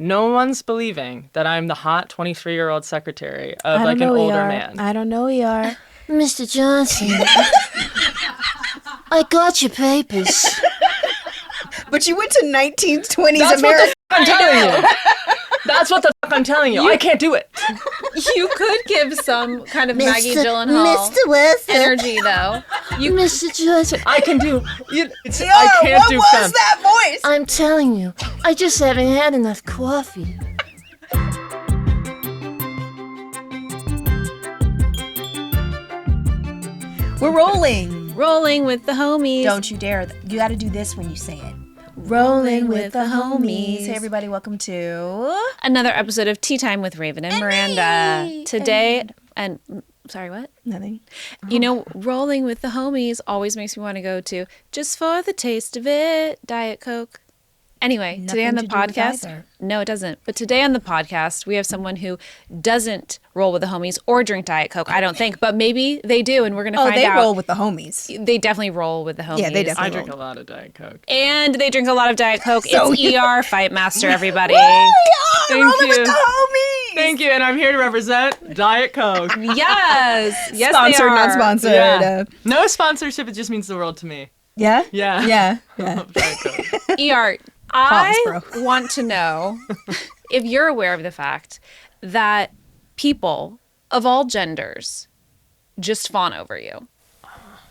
No one's believing that I'm the hot 23-year-old secretary of I like don't an know older ER. man. I don't know ER. Mr. Johnson, I got your papers. But you went to 1920s That's America. what the I'm telling you. That's what the I'm telling you. I can't do it. You could give some kind of Maggie Gyllenhaal Mr. Wesson. energy, though. Mr. Johnson, I can do. I Yo, can't what do was femme. that voice? I'm telling you, I just haven't had enough coffee. We're rolling. Rolling with the homies. Don't you dare. You got to do this when you say it. Rolling with the homies. Hey, everybody, welcome to... Another episode of Tea Time with Raven and Miranda. Today, and sorry, what? Nothing. You know, rolling with the homies always makes me want to go to just for the taste of it, Diet Coke. Anyway, today on the Nothing to do with podcast, either. no, it doesn't. But today on the podcast, we have someone who doesn't roll with the homies or drink Diet Coke. I don't think, but maybe they do, and we're gonna find they out. roll with the homies. They definitely roll with the homies. Yeah, they definitely I drink a lot of Diet Coke. And they drink a lot of Diet Coke. So it's ER Fightmaster, everybody. Thank rolling you. with the homies. Thank you, and I'm here to represent Diet Coke. Yes. Yes, Sponsored, they are. not sponsored. Yeah. No sponsorship, it just means the world to me. Yeah? Yeah. Yeah. I Yeah. love Diet Coke. ER, Pause, I bro. want to know if you're aware of the fact that people of all genders just fawn over you.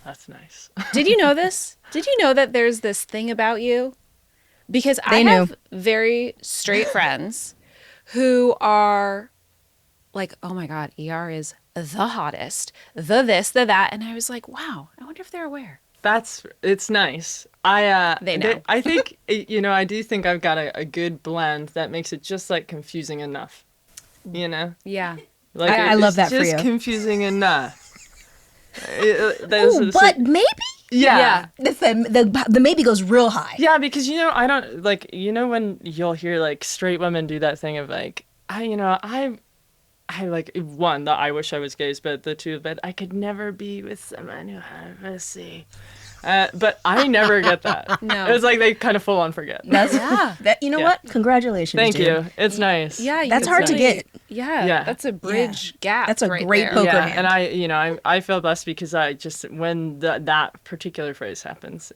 That's nice. Did you know this? Did you know that there's this thing about you? Because I They knew. have very straight friends who are like, oh my God, ER is the hottest, the this, the that. And I was like, wow, I wonder if they're aware. It's nice. They know. I think, I do think I've got a good blend that makes it just like confusing enough. You know? Yeah. Like I love that for just you. confusing enough. Ooh, but maybe? Yeah. The maybe goes real high. Yeah, because I don't like when you'll hear like straight women do that thing of like I like one that I wish I was gay, but the two but I could never be with someone who had pussy. But I never get that. No. It's like they kind of full on forget. That's, Yeah. You know Yeah. what? Congratulations. Thank dude. you. It's nice. Yeah. That's you hard to really- get. Yeah. Yeah. That's a bridge gap. That's a right great there. poker Yeah, hand. and I feel blessed because I just when that particular phrase happens,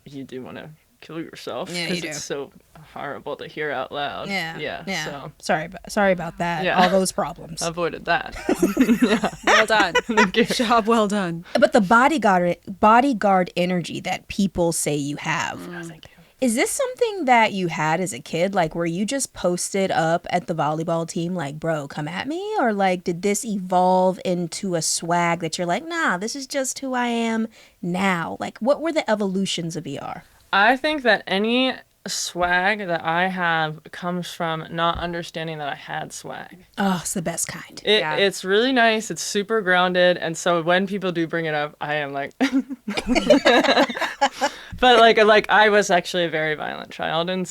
you do want to kill yourself Yeah, because you it's do. so horrible to hear out loud. Yeah. So Sorry about that. Yeah. All those problems. avoided that. Well done. Thank you. Job well done. But the bodyguard energy that people say you have. Thank you. Is this something that you had as a kid? Like, were you just posted up at the volleyball team like, bro, come at me? Or like, did this evolve into a swag that you're like, nah, this is just who I am now? Like, what were the evolutions of ER? I think that any swag that I have comes from not understanding that I had swag. Oh, it's the best kind. Yeah. It's really nice. It's super grounded. And so when people do bring it up, I am like, but like I was actually a very violent child. And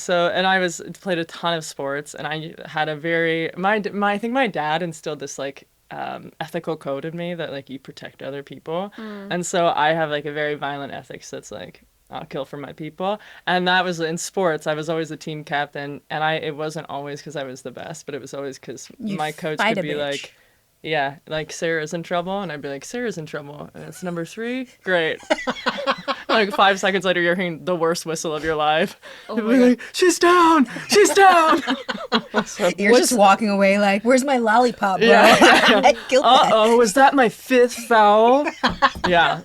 I played a ton of sports and I had a very, I think my dad instilled this like, ethical code in me that like you protect other people. And so I have like a very violent ethics that's like, I'll kill for my people. And that was in sports. I was always the team captain. And it wasn't always because I was the best, but it was always because my coach fight could a be bitch. like, yeah, like Sarah's in trouble. And I'd be like, Sarah's in trouble. And it's number 3. Great. Like 5 seconds later, you're hearing the worst whistle of your life. You'll be like, she's down. She's down. You're just walking away like, where's my lollipop, bro? Yeah. I killed that. Uh-oh, was that my 5th foul? Yeah.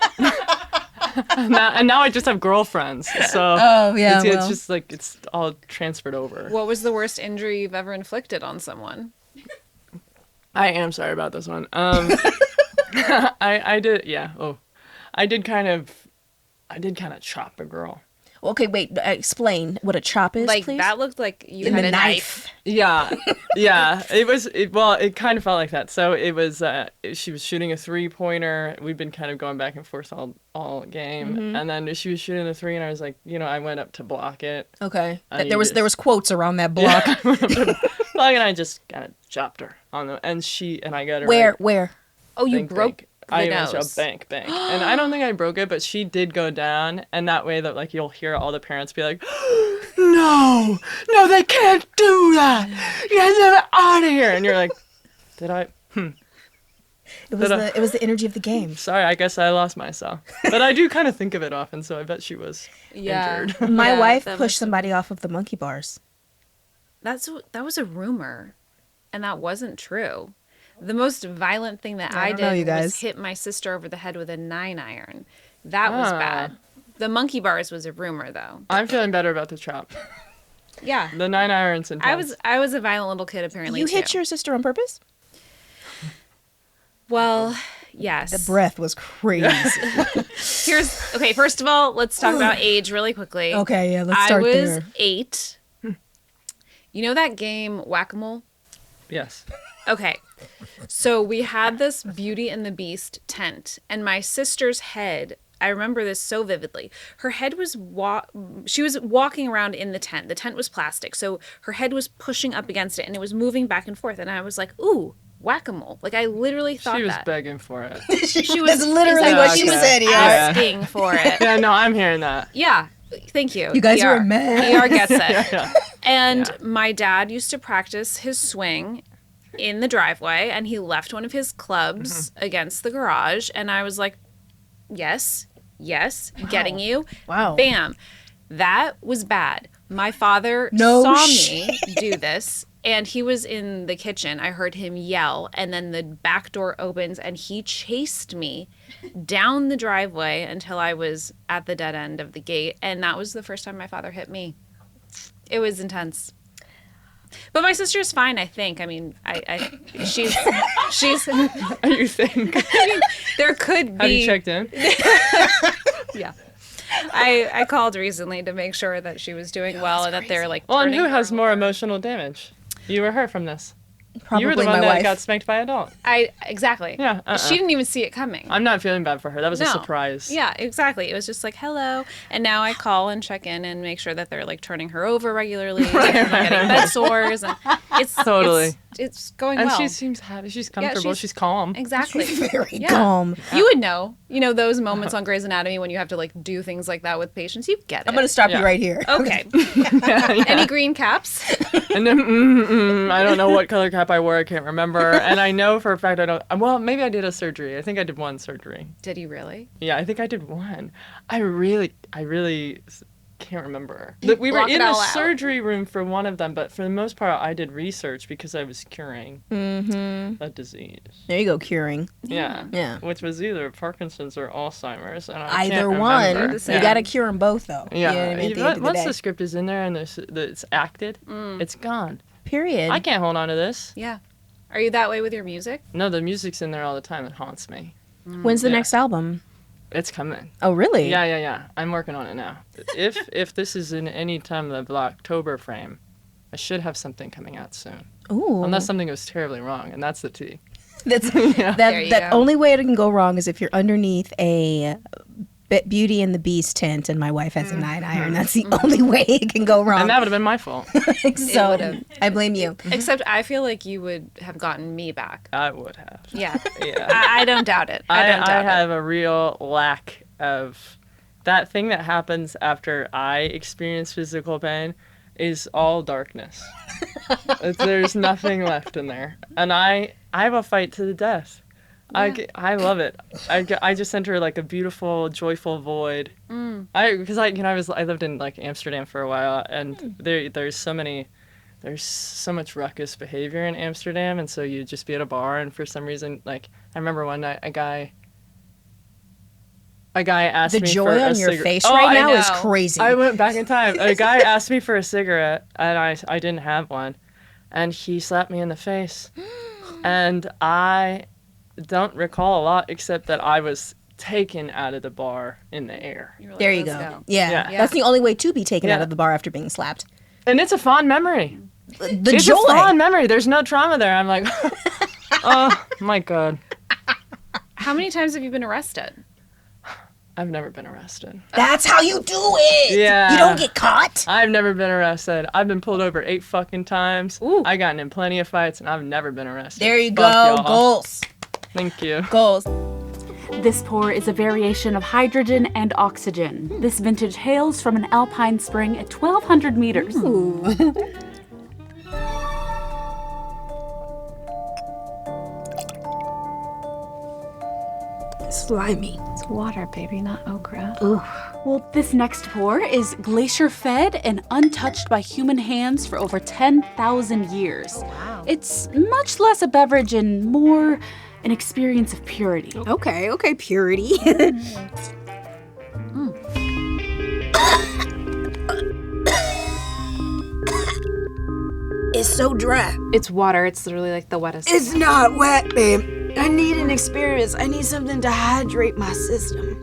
and now I just have girlfriends. So Oh, yeah, it's well. just like it's all transferred over. What was the worst injury you've ever inflicted on someone? I am sorry about this one. I did, yeah. Oh, I did kind of chop a girl. Okay, wait. Explain what a chop is, Like please. that looked like you In had the a knife. Yeah, yeah. It kind of felt like that. So it was. She was shooting a 3-pointer. We'd been kind of going back and forth all game, and then she was shooting the 3, and I was like, I went up to block it. Okay. And There was quotes around that block. And I just kind of chopped her on the, and I got her. Where? right Where? Oh, you thing broke. break. I went to a nose. bank. And I don't think I broke it, but she did go down. And that way that like you'll hear all the parents be like, no, they can't do that. Get them out of here. And you're like, did I? It was the energy of the game. Sorry, I guess I lost myself. But I do kind of think of it often, so I bet she was injured. My Yeah, wife that pushed somebody off of the monkey bars. That was a rumor, and that wasn't true. The most violent thing that I don't know, you did was guys. hit my sister over the head with a 9-iron. That was bad. The monkey bars was a rumor, though. I'm feeling better about the chop. Yeah, The 9-iron's intense. I was a violent little kid apparently. You hit too. your sister on purpose? Well, yes. The breath was crazy. Okay. First of all, let's talk about age really quickly. Okay, yeah, let's start I was there. 8. You know that game Whack-A-Mole? Yes. Okay. So we had this Beauty and the Beast tent, and my sister's head, I remember this so vividly. Her head was she was walking around in the tent. The tent was plastic, so her head was pushing up against it, and it was moving back and forth. And I was like, "Ooh, Whack-A-Mole!" Like I literally thought She was that. begging for it. She was That's literally what she Okay. said, yeah. asking for it. Yeah, no, I'm hearing that. Yeah. Thank you. You guys ER. were mad. ER gets it. Yeah. And my dad used to practice his swing in the driveway, and he left one of his clubs against the garage, and I was like, yes, getting you. Wow. Bam. That was bad. My father No saw shit. me do this, and he was in the kitchen. I heard him yell, and then the back door opens, and he chased me down the driveway until I was at the dead end of the gate, and that was the first time my father hit me. It was intense. But my sister's fine, I think. I mean, she's You think? there could be. Have you checked in? Yeah. I called recently to make sure that she was doing well and that they're like. Well, and turning who her has more over. emotional damage? You or her from this? Probably You were the my one that wife. got spanked by an adult. Exactly. Yeah, She didn't even see it coming. I'm not feeling bad for her. That was a No. surprise. Yeah, exactly. It was just like, hello. And now I call and check in and make sure that they're like turning her over regularly. Getting bed sores. And it's Totally. It's going And well. she seems happy. She's comfortable. she's- She's calm. Exactly. Very Yeah. calm. You would know. You know those moments on Grey's Anatomy when you have to like do things like that with patients. You get it. I'm going to stop Yeah. you right here. Okay. Any green caps? And then, I don't know what color cap I wore. I can't remember. And I know for a fact I don't. Well, maybe I did a surgery. I think I did one surgery. Did he really? Yeah, I think I did one. I really can't remember. We were Block it in the all out. surgery room for one of them, but for the most part, I did research because I was curing a disease. There you go, curing. Yeah. Yeah. Which was either Parkinson's or Alzheimer's. And I Either can't one. remember. You got to cure them both, though. Yeah. You know what I mean? At the end of the Once day. the script is in there and it's acted, it's gone. Period. I can't hold on to this. Yeah. Are you that way with your music? No, the music's in there all the time. It haunts me. When's the Yeah. next album? It's coming. Oh, really? Yeah. I'm working on it now. If this is in any time of the October frame, I should have something coming out soon. Ooh. Unless something goes terribly wrong, and that's the T. That's There that you that go. only way it can go wrong is if you're underneath a Beauty and the Beast tent and my wife has a 9-iron. That's the only way it can go wrong. And that would have been my fault. So would've. I blame you. Except I feel like you would have gotten me back. I would have. Yeah. Yeah. I don't doubt it. I don't I doubt have a real lack of that thing that happens after I experience physical pain is all darkness. There's nothing left in there. And I will fight to the death. I love it. I just enter like a beautiful, joyful void. Because I lived in like Amsterdam for a while, and there's so much ruckus behavior in Amsterdam, and so you'd just be at a bar, and for some reason, like I remember one night a guy asked The me joy for a on your cigarette. face Oh, right I now is know. crazy. I went back in time. A guy asked me for a cigarette, and I didn't have one, and he slapped me in the face, and I don't recall a lot except that I was taken out of the bar in the air. You were like, There you "Let's go. Yeah. Yeah. That's the only way to be taken out Yeah. of the bar after being slapped. And it's a fond memory. The It's joy. a fond memory. There's no trauma there. I'm like, oh my God. How many times have you been arrested? I've never been arrested. That's how you do it. Yeah. You don't get caught. I've never been arrested. I've been pulled over 8 fucking times. Ooh. I've gotten in plenty of fights, and I've never been arrested. There you Fuck go. y'all. Goals. Thank you. Goals. This pour is a variation of hydrogen and oxygen. This vintage hails from an alpine spring at 1,200 meters. Slimy. It's water, baby, not okra. Well, this next pour is glacier-fed and untouched by human hands for over 10,000 years. Wow. It's much less a beverage and more an experience of purity. Okay, purity. It's so dry. It's water. It's literally like the wettest. It's not wet, babe. I need an experience. I need something to hydrate my system.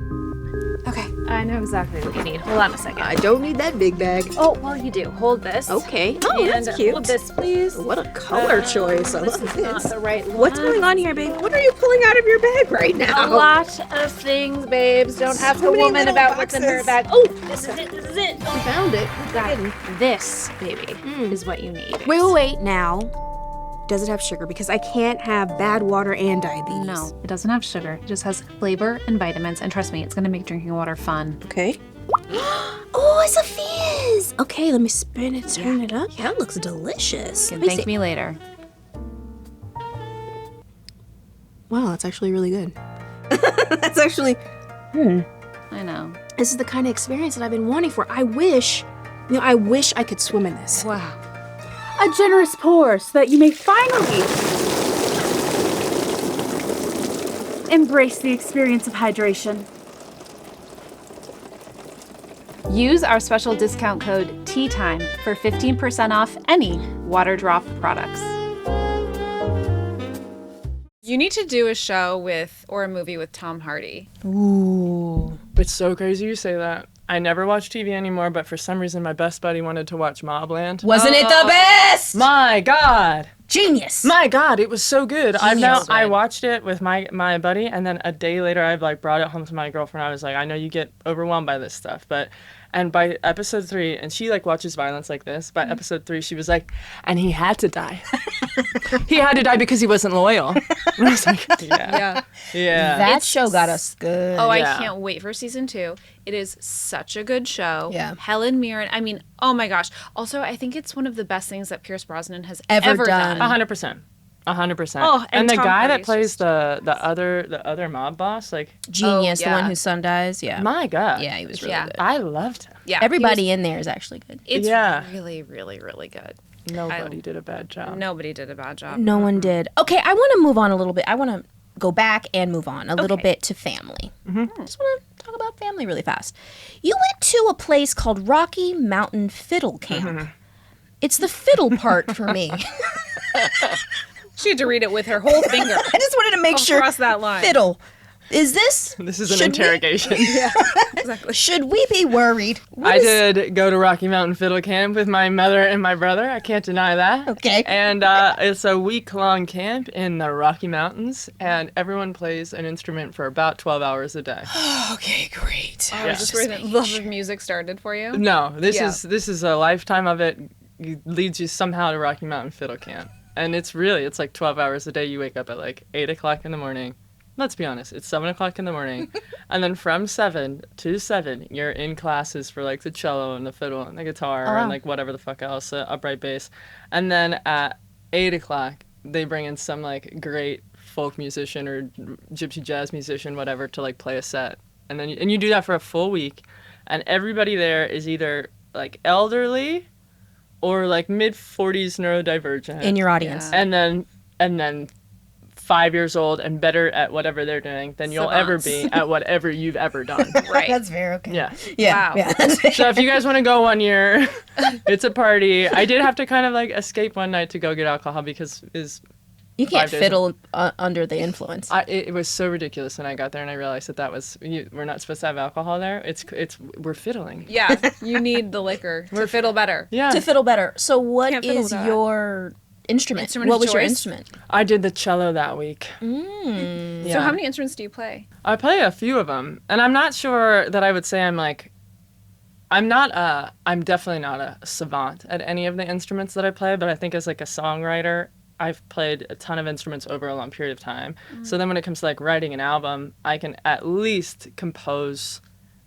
Okay, I know exactly what you need. Hold on a second. I don't need that big bag. Oh, well, you do. Hold this. Okay. Oh, And that's cute. hold this, please. What a color choice. I This love is not this. the right one. What's going on here, babe? What are you pulling out of your bag right A now? lot of things, babes. Don't ask So a many woman little about what's in her boxes. bag. Oh, this is it. This is it. We found it. Got it. This, baby, is what you need. Wait. Now, does it have sugar? Because I can't have bad water and diabetes. No, it doesn't have sugar. It just has flavor and vitamins. And trust me, it's going to make drinking water fun. Okay. Oh, it's a fizz. Okay, let me spin it, turn it up. Yeah, that looks delicious. You Let can me thank see. me later. Wow, that's actually really good. That's actually, I know. this is the kind of experience that I've been wanting for. I wish I could swim in this. Wow. A generous pour so that you may finally embrace the experience of hydration. Use our special discount code TEATIME for 15% off any water drop products. You need to do a show with or a movie with Tom Hardy. Ooh. It's so crazy you say that. I never watch TV anymore, but for some reason my best buddy wanted to watch Mobland. Wasn't it the best? My God. Genius. My God, it was so good. Genius. I watched it with my buddy, and then a day later I brought it home to my girlfriend. I was like, I know you get overwhelmed by this stuff, and by episode 3, and she watches violence like this. By episode 3, she was like, and he had to die. He had to die because he wasn't loyal. And I was like, yeah. That show got us good. Oh, Yeah. I can't wait for season 2. It is such a good show. Yeah. Helen Mirren. I mean, oh my gosh. Also, I think it's one of the best things that Pierce Brosnan has Ever ever done. done. 100%. 100%. Oh, and the Tom guy that Hardy's plays just- the other mob boss, Genius, Oh, the one yeah. whose son dies. Yeah. my God. Yeah, he was really Yeah. good. I loved him. Yeah. Everybody in there is actually good. It's Yeah. really, really, really good. Nobody did a bad job. Nobody did a bad job. No one did. Okay, I want to move on a little bit. I want to go back and move on a little Okay. bit to family. I just want to talk about family really fast. You went to a place called Rocky Mountain Fiddle Camp. It's the fiddle part for me. She had to read it with her whole finger I just wanted to make sure. across that line. Fiddle. Is this? This is an should we- interrogation. Should we be worried? What I is- did go to Rocky Mountain Fiddle Camp with my mother and my brother. I can't deny that. Okay. And it's a week-long camp in the Rocky Mountains, and everyone plays an instrument for about 12 hours a day. Okay, great. Oh, is this where the love of music started for you? No, this Yeah. is a lifetime of it. Leads you somehow to Rocky Mountain Fiddle Camp, and it's like 12 hours a day. You wake up at 8 o'clock in the morning. Let's be honest, it's 7 o'clock in the morning, and then from 7 to 7, you're in classes for the cello and the fiddle and the guitar and whatever the fuck else, upright bass, and then at 8 o'clock they bring in some great folk musician or gypsy jazz musician, whatever, to play a set, and then you do that for a full week, and everybody there is either elderly or mid 40s neurodivergent In your audience. and then 5 years old and better at whatever they're doing than you'll ever be at whatever you've ever done. Right. That's very okay. Yeah. Yeah. Wow. Yeah. So if you guys want to go one year, it's a party. I did have to kind of escape one night to go get alcohol because You can't 5 days. fiddle under the influence. it was so ridiculous when I got there and I realized we're not supposed to have alcohol there. We're fiddling. Yeah, you need the liquor to fiddle better. Yeah. To fiddle better. So what Can't fiddle is that. your instrument? Instrument What of was your choice? instrument? I did the cello that week. So how many instruments do you play? I play a few of them, and I'm not sure that I would say I'm definitely not a savant at any of the instruments that I play, but I think as a songwriter, I've played a ton of instruments over a long period of time. So then when it comes to like writing an album, I can at least compose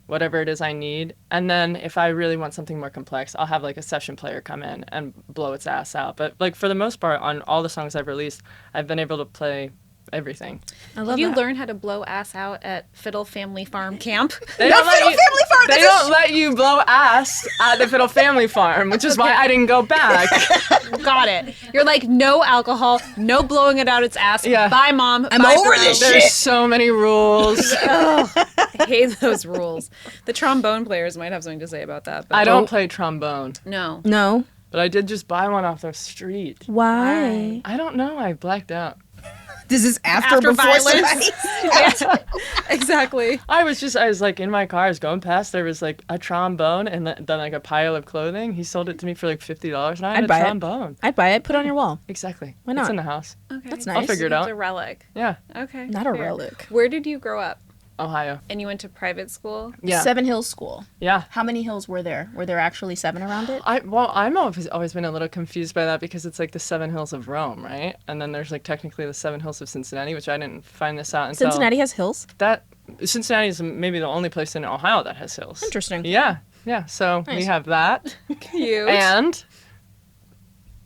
whatever it is I need. And then if I really want something more complex, I'll have like a session player come in and blow its ass out. But like for the most part, on all the songs I've released, I've been able to play everything. I love Did you that. learn how to blow ass out at Fiddle Family Farm Camp? They don't let you blow ass at the Fiddle Family Farm, which is why I didn't go back. Got it. You're like, no alcohol, no blowing it out its ass. Yeah. Bye, Mom. I'm Bye, over bro. this There's so many rules. I hate those rules. The trombone players might have something to say about that. But I don't play trombone, No. No. but I did just buy one off the street. Why? I don't know. I blacked out. This is after before violence. somebody- Exactly. I was like in my car, I was going past, there was like a trombone and then like a pile of clothing. He sold it to me for like $50 and I had I'd a buy it. trombone. I'd buy it. Put it on your wall. Exactly. Why not? It's in the house. Okay. That's I'll nice. figure it It's out. a relic. Yeah. Okay. Not a fair. relic. Where did you grow up? Ohio. And you went to private school? Yeah. 7 Hills School. Yeah. How many hills were there? Were there actually 7 around it? I'm always been a little confused by that because it's like the 7 hills of Rome, right? And then there's like technically the 7 hills of Cincinnati, which I didn't find this out until Cincinnati has hills. Cincinnati is maybe the only place in Ohio that has hills. Interesting. Yeah. Yeah. So we Nice. have that. Cute. And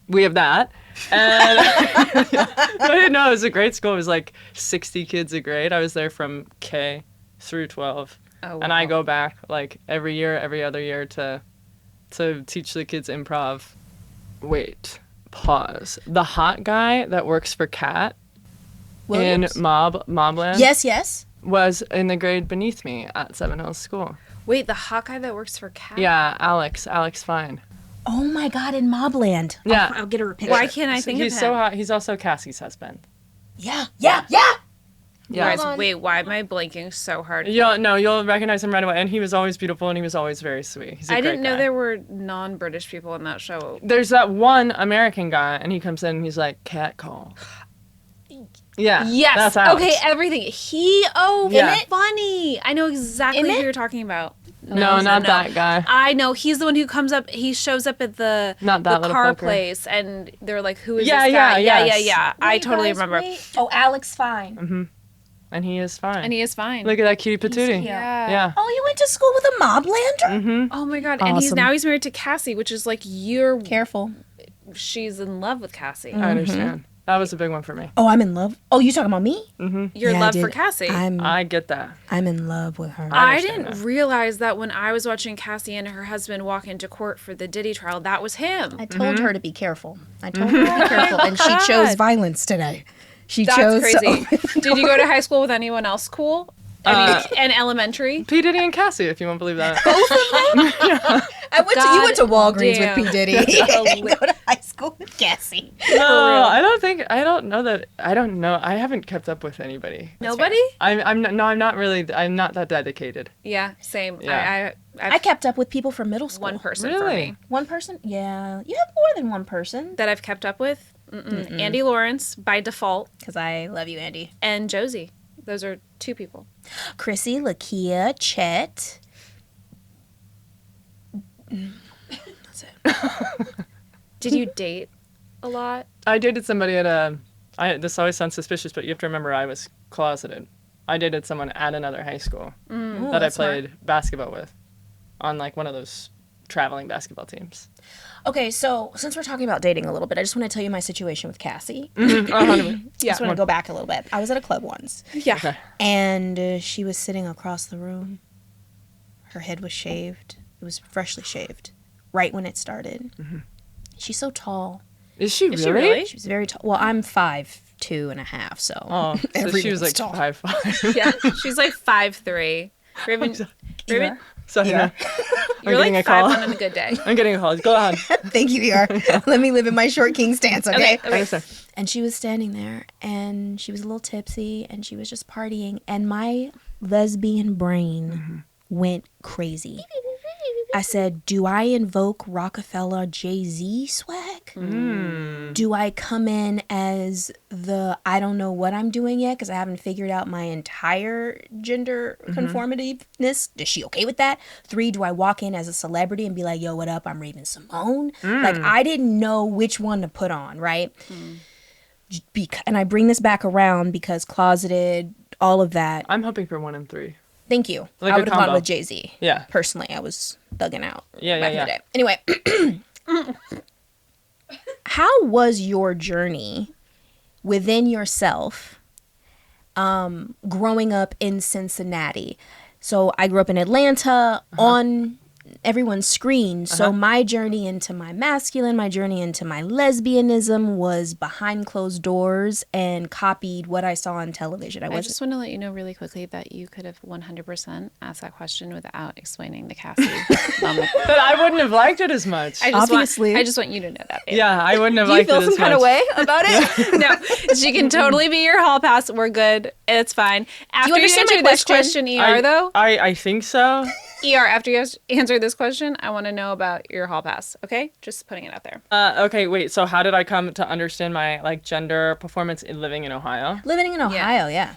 we have that. And I didn't know it was a great school. It was like 60 kids a grade. I was there from K through 12. Oh, And I wow. go back like every other year to teach the kids improv. Wait, pause. The hot guy that works for Cat Williams? in Mobland Yes. was in the grade beneath me at Seven Hills School. Wait, the hot guy that works for Cat? Yeah, Alex Fine. Oh my God, in Mobland. Yeah. I'll get her a picture. Why can't I think He's of so him? hot. He's also Cassie's husband. Yeah. Yeah. Guys, wait, why am I blanking so hard? You'll recognize him right away. And he was always beautiful and he was always very sweet. He's a I great didn't know guy. there were non-British people in that show. There's that one American guy and he comes in and he's like, cat call. Yeah. Yes. That's Alex. Okay, everything. Yeah. Funny. I know exactly who you're talking about. No, not that guy. I know. He's the one who comes up. He shows up at the Not that the little car fucker. place, and they're like, "Who is Yeah, this guy?" yeah, yeah, yes. yeah. I totally remember. Oh, Alex Fine. And he is fine. And he is fine. Look at that cutie patootie. yeah. Oh, you went to school with a Moblander? Oh my god. And he's Awesome. he's married to Cassie, which is like Careful. she's in love with Cassie. I understand. That was a big one for me. Oh, I'm in love. Oh, you talking about me? Your Yeah, love dude, for Cassie. I get that. I'm in love with her. I understand didn't that. realize that when I was watching Cassie and her husband walk into court for the Diddy trial, that was him. I told her to be careful. I told her to be careful, and she chose violence today. She That's chose crazy. to- Did you go to high school with anyone else cool? I mean, and elementary? P. Diddy and Cassie, if you won't believe that. I went to you went to Walgreens damn. with P Diddy. You didn't go to high school with Cassie. No, I don't know. I haven't kept up with anybody. Nobody? I'm not really. I'm not that dedicated. Yeah, same. Yeah. I've I kept up with people from middle school. one person for Really? me One person? Yeah. You have more than one person. that I've kept up with. Andy Lawrence by default, Because I love you, Andy. and Josie. Those are 2 people. Chrissy, Lakia, Chet. That's it. Did you date a lot? I dated somebody this always sounds suspicious, but you have to remember I was closeted. I dated someone at another high school that I played basketball with on like one of those traveling basketball teams. Okay, so since we're talking about dating a little bit, I just want to tell you my situation with Cassie. Yeah. Just want to go back a little bit. I was at a club once, Yeah. Okay. and she was sitting across the room. Her head was shaved. It was freshly shaved, right when it started. She's so tall. Is she Is she really? really? She was very tall. Well, I'm 5'2.5", so Oh, so she everyone's was like tall. 5'5". Yeah. She's like 5'3". Raven, Raven, So yeah. you're getting like a call. 5'1" on a good day. I'm getting a call. Go on. Thank you, ER. Let me live in my short king stance, okay? I understand. And she was standing there, and she was a little tipsy, and she was just partying, and my lesbian brain went crazy. I said, do I invoke Rockefeller Jay-Z swag? Do I come in as the I don't know what I'm doing yet because I haven't figured out my entire gender conformity-ness? Is she okay with that? 3, do I walk in as a celebrity and be like, yo, what up? I'm Raven Simone. Like, I didn't know which one to put on, right? and I bring this back around because closeted, all of that. I'm hoping for 1 and 3. Thank you. Like I a would have gone combo. with Jay-Z. Yeah. Personally, I was thugging out Yeah, back yeah, in the day. Anyway, how was your journey within yourself growing up in Cincinnati? So I grew up in Atlanta on everyone's screen. So my journey into my masculine, my journey into my lesbianism was behind closed doors and copied what I saw on television. I just want to let you know really quickly that you could have 100% asked that question without explaining the Cassie moment. But I wouldn't have liked it as much. I just Obviously. I just want you to know that. Babe. Yeah, I wouldn't have Do you liked feel it some as kind much. of way about it? No, she can totally be your hall pass. We're good. It's fine. After you understand answer my this question, ER, though, I think so. ER, after you answer this question, I want to know about your hall pass. Okay? Just putting it out there. Okay, wait. So how did I come to understand my like gender performance in living in Ohio? Living in Ohio, yeah.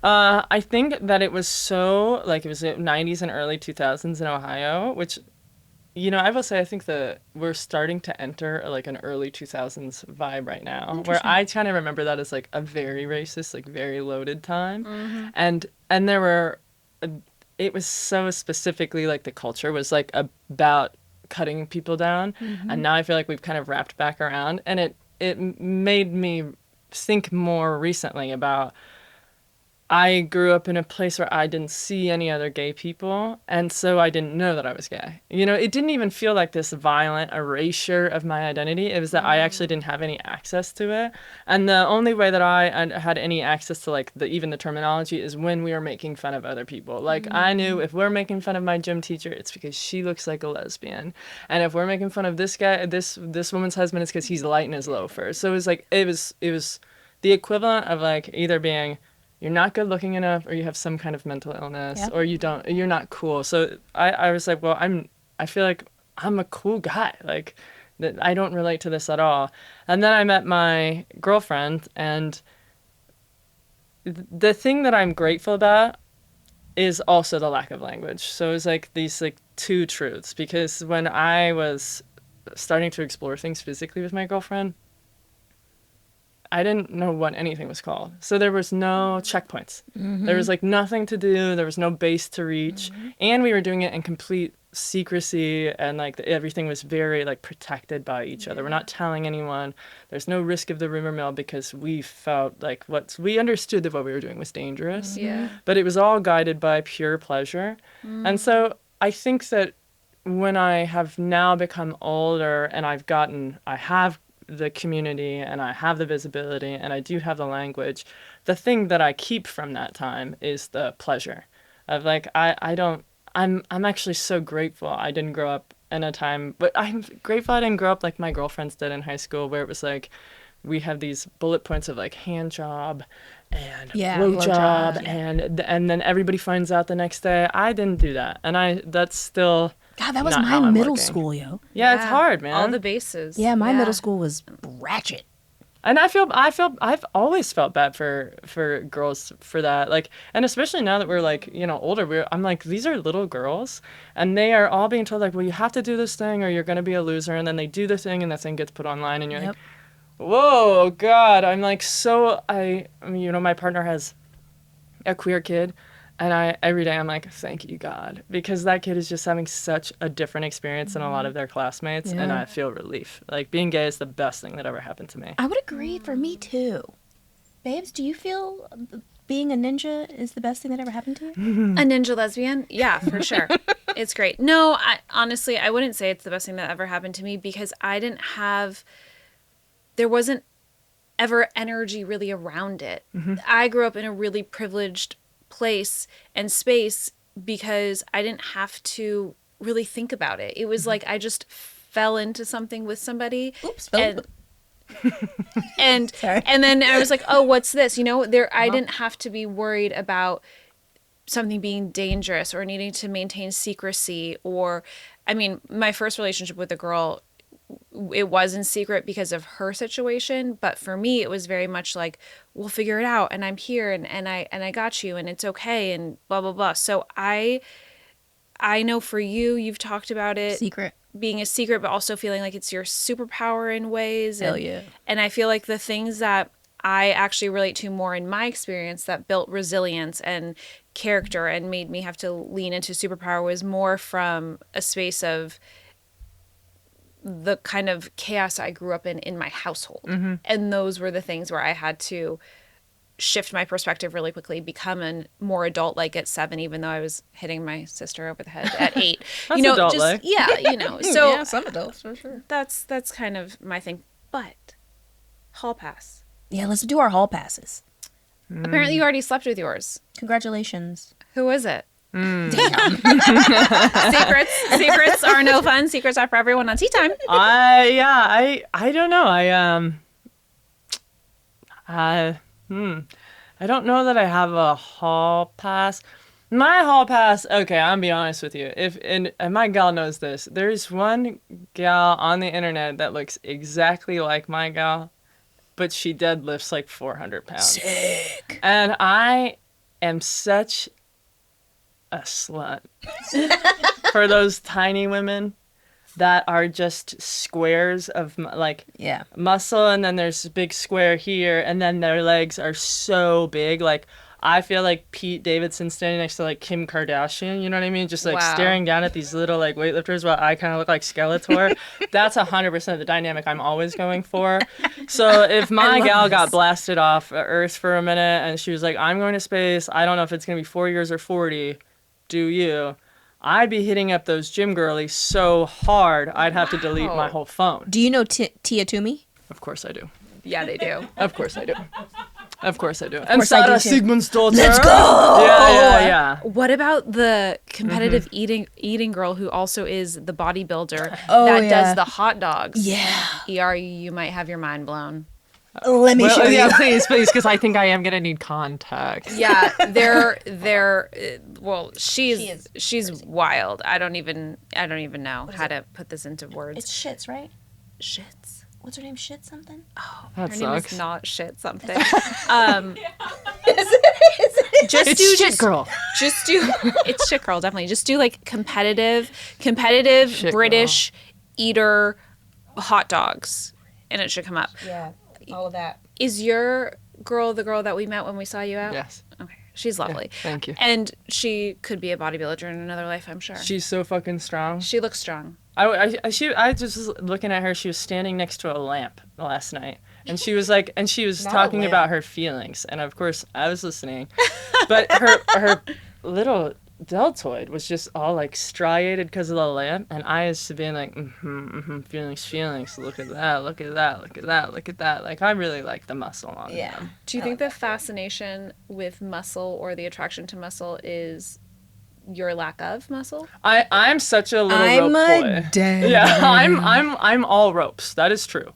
I think that it was so like it was the 90s and early 2000s in Ohio, which I will say I think we're starting to enter like an early 2000s vibe right now, where I kind of remember that as like a very racist, like very loaded time, and there were. It was so specifically like the culture was like about cutting people down, and now I feel like we've kind of wrapped back around, and it made me think more recently about I grew up in a place where I didn't see any other gay people, and so I didn't know that I was gay. It didn't even feel like this violent erasure of my identity. It was that I actually didn't have any access to it. And the only way that I had any access to like even the terminology is when we were making fun of other people. Like I knew if we're making fun of my gym teacher, it's because she looks like a lesbian. And if we're making fun of this guy, this woman's husband, it's because he's light in his loafers. So it was like, it was the equivalent of like either being you're not good looking enough, or you have some kind of mental illness, or you're not cool. So I was like, well, I feel like I'm a cool guy. Like, I don't relate to this at all. And then I met my girlfriend, and the thing that I'm grateful about is also the lack of language. So it was like these like two truths, because when I was starting to explore things physically with my girlfriend, I didn't know what anything was called. So there was no checkpoints. There was like nothing to do. There was no base to reach. And we were doing it in complete secrecy, and like everything was very like protected by each other. We're not telling anyone. There's no risk of the rumor mill because we felt like we understood that what we were doing was dangerous. Yeah. But it was all guided by pure pleasure. And so I think that when I have now become older and I have the community and I have the visibility and I do have the language, the thing that I keep from that time is the pleasure of like, I'm actually so grateful I didn't grow up in a time, but I'm grateful I didn't grow up like my girlfriends did in high school, where it was like, we have these bullet points of like hand job and blow job, and then everybody finds out the next day. I didn't do that. And that's still God, that was not how my I'm middle working. school, yo. Yeah, it's hard, man. All the bases. Yeah, my middle school was ratchet. And I've always felt bad for girls for that. Like, and especially now that we're like, older, I'm like, these are little girls, and they are all being told like, well, you have to do this thing or you're going to be a loser. And then they do the thing and the thing gets put online and you're like, whoa, God. I'm like, my partner has a queer kid. And every day I'm like, thank you, God, because that kid is just having such a different experience than a lot of their classmates, and I feel relief. Like, being gay is the best thing that ever happened to me. I would agree. For me, too. Babes, do you feel being a ninja is the best thing that ever happened to you? A ninja lesbian? Yeah, for sure. It's great. No, honestly, I wouldn't say it's the best thing that ever happened to me, because there wasn't ever energy really around it. I grew up in a really privileged place and space because I didn't have to really think about it. It was like I just fell into something with somebody. Oops. And then I was like, oh, what's this? I didn't have to be worried about something being dangerous or needing to maintain secrecy. My first relationship with a girl, it was in secret because of her situation, but for me it was very much like, we'll figure it out, and I'm here, and I got you, and it's okay, and blah blah blah. So I know for you've talked about it. Secret. being a secret, but also feeling like it's your superpower in ways. Hell yeah. And I feel like the things that I actually relate to more in my experience that built resilience and character and made me have to lean into superpower was more from a space of the kind of chaos I grew up in my household. And those were the things where I had to shift my perspective really quickly, become a more adult like at 7, even though I was hitting my sister over the head at 8. That's adult-like. Yeah, So Yeah, some adults for sure. that's kind of my thing. But hall pass. Yeah, let's do our hall passes. Apparently you already slept with yours. Congratulations. Who is it? Secrets are no fun. Secrets are for everyone on Tea Time. I don't know. I don't know that I have a hall pass. My hall pass, okay, I'm gonna be honest with you. And my gal knows this. There's one gal on the internet that looks exactly like my gal, but she deadlifts like 400 pounds. Sick. And I am such a slut for those tiny women that are just squares of like Yeah. muscle, and then there's a big square here, and then their legs are so big. Like, I feel like Pete Davidson standing next to like Kim Kardashian, you know what I mean? Just like Wow. staring down at these little like weightlifters while I kind of look like Skeletor. That's 100% the dynamic I'm always going for. So if my gal got blasted off Earth for a minute and she was like, I'm going to space, I don't know if it's going to be 4 years or 40, do you? I'd be hitting up those gym girlies so hard, I'd have to delete my whole phone. Do you know Tia Toomey? Of course I do. Yeah, they do. Of course I do. Of course I do. And course I do Sarah too. Sigmund's daughter. Let's go! Yeah. What about the competitive eating girl who also is the bodybuilder Oh, that yeah. does the hot dogs? Yeah. ER, you might have your mind blown. Let me show you. Yeah, please, because I think I am gonna need context. Yeah, well, she's wild. I don't even know how to put this into words. It's Shits, right? Shits. What's her name? Shit something? That Her name sucks. is not shit something. It's shit girl. Just do it's shit girl, definitely. Just do like competitive Shit British eater hot dogs, and it should come up. Yeah. All of that. Is your girl the girl that we met when we saw you out? Yes. Okay. She's lovely. Thank you. And she could be a bodybuilder in another life, I'm sure. She's so fucking strong. She looks strong. I just was looking at her. She was standing next to a lamp last night, and she was like, and she was talking about her feelings, and of course I was listening, but her little deltoid was just all like striated because of the lamp, and I was being like, feelings. Look at that. Like, I really like the muscle on them. Do you think the fascination with muscle or the attraction to muscle is your lack of muscle? I'm such a little I'm rope a boy. dad. Yeah, I'm all ropes. That is true.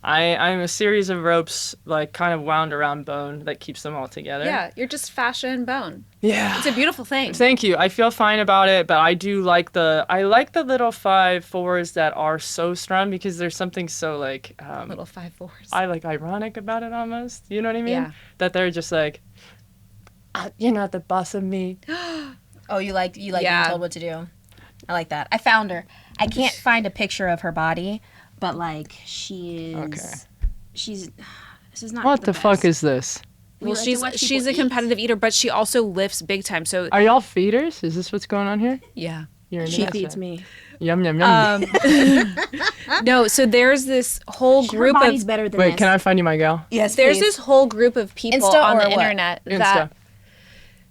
I'm a series of ropes, like kind of wound around bone that keeps them all together. Yeah, you're just fascia and bone. Yeah. It's a beautiful thing. Thank you. I feel fine about it, but I do like the little 5'4s that are so strong, because there's something so like Little 5'4s. I like ironic about it almost. You know what I mean? Yeah. That they're just like, you're not the boss of me. Oh, you like Yeah. being told what to do. I like that. I found her. I can't find a picture of her body, but like she is. Okay. She's. This is not. What the fuck best. is this? We Well, like to watch she's people a eat. competitive eater, but she also lifts big time. So Are y'all feeders? Is this what's going on here? yeah. You're into She that feeds shit? me. Yum yum yum. No, so there's this whole Her group body's of better than Wait, this. can I find you my gal? Yes, there's please. this whole group of people Insta on or the what? internet Insta. that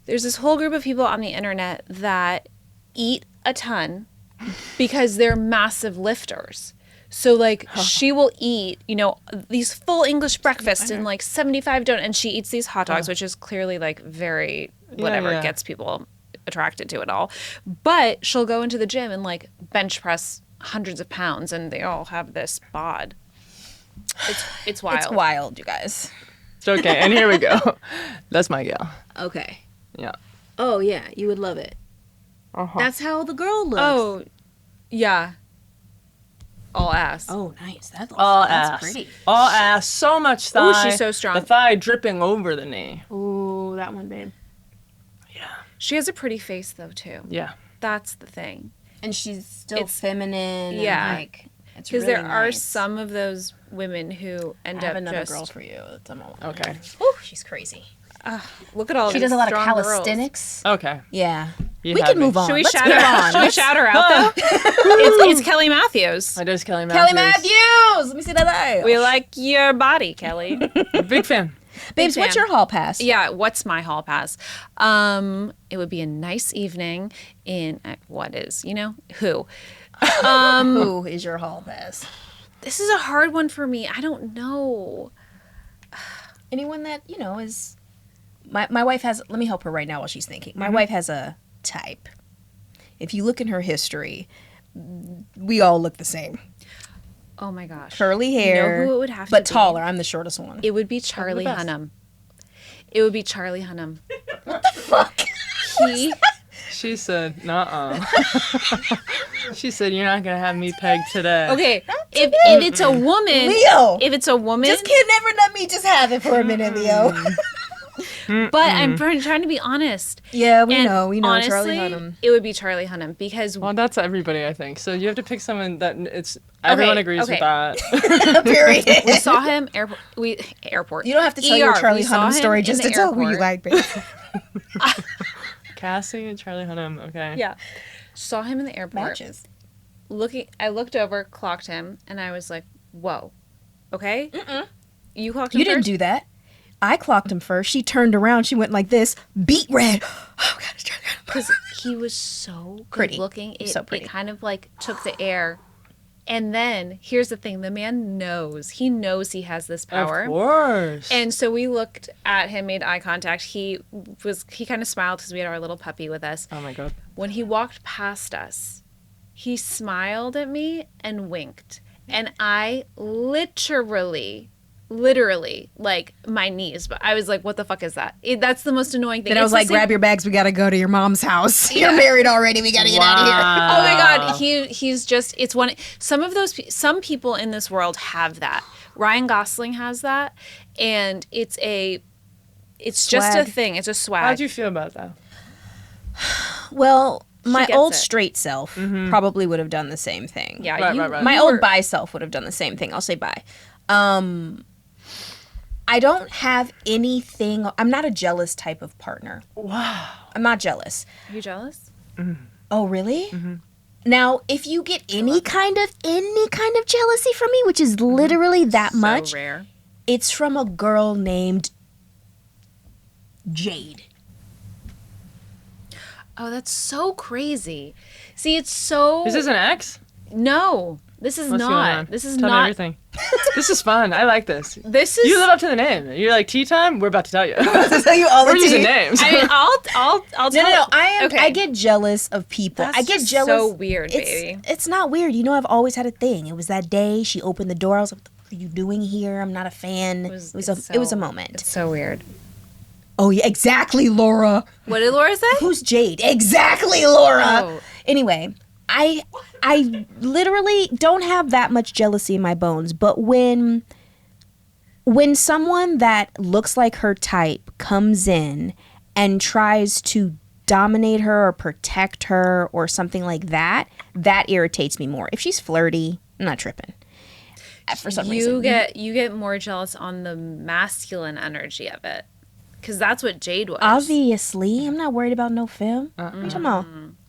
there's this whole group of people on the internet that eat a ton because they're massive lifters. So like she will eat, these full English breakfasts and like 75 donuts, and she eats these hot dogs, which is clearly like very whatever yeah. gets people attracted to it all. But she'll go into the gym and like bench press hundreds of pounds, and they all have this bod. It's wild. It's wild, you guys. It's okay. And here we go. That's my gal. Okay. Yeah. Oh yeah, you would love it. Uh-huh. That's how the girl looks. Oh, yeah. All ass. Oh, nice. That's All that's ass. pretty. All ass. So much thigh. Ooh, she's so strong. The thigh dripping over the knee. Ooh, that one, babe. She has a pretty face though too. Yeah. That's the thing. And she's still It's- feminine. yeah. And like, it's Because really there are nice. some of those women who end I have up another just girl for you. Okay. Ooh, she's crazy. look at all. She these does a lot of strong girls. calisthenics. Okay. Yeah. You We had can me. move on. Should we Let's shout move her? on. Should we shout her out though? it's Kelly Matthews. It is Kelly Matthews. Kelly Matthews! Let me see that eye. We like your body, Kelly. Big fan. Babes, what's your hall pass? Yeah, what's my hall pass? It would be a nice evening in what is, who? Who is your hall pass? This is a hard one for me. I don't know. Anyone that, is... My wife has... Let me help her right now while she's thinking. My wife has a type. If you look in her history, we all look the same. Oh my gosh. Curly hair. You know who it would have to but be? taller. I'm the shortest one. It would be Charlie best. Hunnam. It would be Charlie Hunnam. Fuck. He... She said, nuh-uh. She said, you're not going to have me pegged today. Okay, if it's a woman... Leo! If it's a woman... Just kidding, never let me just have it for a minute, Leo. But I'm trying to be honest. Yeah, we And know, honestly, Charlie Hunnam. it would be Charlie Hunnam because Well, that's everybody, I think. So you have to pick someone that everyone agrees okay. with that. Period. we saw him airport. You don't have to tell your ER. Charlie We saw Hunnam him story in just the to tell who you airport. like, babe. Cassie and Charlie Hunnam. Okay. Yeah, saw him in the airport. Matches. I looked over, clocked him, and I was like, "Whoa, okay." You clocked him. You didn't first? do that. I clocked him first. She turned around. She went like this. Beat red. Oh, God, it's Charlie Hunnam. Because he was so Pretty. good looking. It, So pretty. It kind of like took the air. And then here's the thing: the man knows. He knows he has this power. Of course. And so we looked at him, made eye contact. He kind of smiled because we had our little puppy with us. Oh, my God. When he walked past us, he smiled at me and winked. And I literally, like my knees. But I was like, what the fuck is that? That's the most annoying thing. Then I was It's the like, same- grab your bags. We got to go to your mom's house. You're married already. We got to get out of here. Oh my God, he's just, it's one, some people in this world have that. Ryan Gosling has that, and it's just a Swag. thing. It's a swag. How'd you feel about that? Well, my gets old it. straight self probably would have done the same thing. Yeah, Right. My old bi self would have done the same thing. I'll say bi. I don't have anything. I'm not a jealous type of partner. Wow. I'm not jealous. Are you jealous? Oh, really? Now, if you get any kind of jealousy from me, which is literally that much, So rare. it's from a girl named Jade. Oh, that's so crazy. See, it's so. Is this an ex? No, this is What's going not. on? This is Tell me not. everything. This is fun. I like this. This is. You live up to the name. You're like, tea time? We're about to tell you. To tell you all We're using names. I mean, I'll No, tell. no. I am. Okay. I get jealous of people. That's I get just jealous. so weird, baby. It's not weird. You know, I've always had a thing. It was that day she opened the door. I was like, "What the fuck are you doing here? I'm not a fan." It was a moment. It's so weird. Oh yeah, exactly, Laura. What did Laura say? Who's Jade? Exactly, Laura. Oh. Anyway, I literally don't have that much jealousy in my bones, but when someone that looks like her type comes in and tries to dominate her or protect her or something like that, that irritates me more. If she's flirty, I'm not tripping. For some reason. You get more jealous on the masculine energy of it, because that's what Jade was. Obviously, I'm not worried about no film. What are you talking about?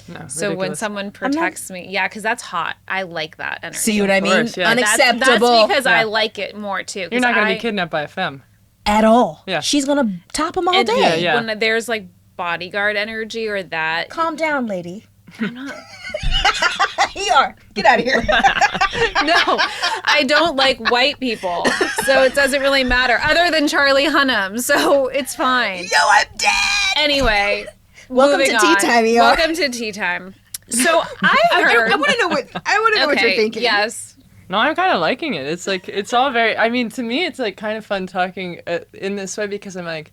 No, So when ridiculous. someone protects me, yeah, because that's hot. I like that energy. See what I mean? course, yeah. Unacceptable. That's because I Yeah. like it more too. 'cause You're not going to I- be kidnapped by a femme. At all. Yeah. She's gonna top him all and day. Yeah. When there's like bodyguard energy or that, Calm down, lady. I'm not. ER. Get out of here. No, I don't like white people, so it doesn't really matter. Other than Charlie Hunnam, so it's fine. Yo, I'm dead. Anyway, Welcome moving to tea on. time, ER. Welcome to tea time. So I heard. I want to know what you're thinking. Yes. No, I'm kind of liking it. It's like, it's all very, I mean, to me, it's like kind of fun talking in this way because I'm like,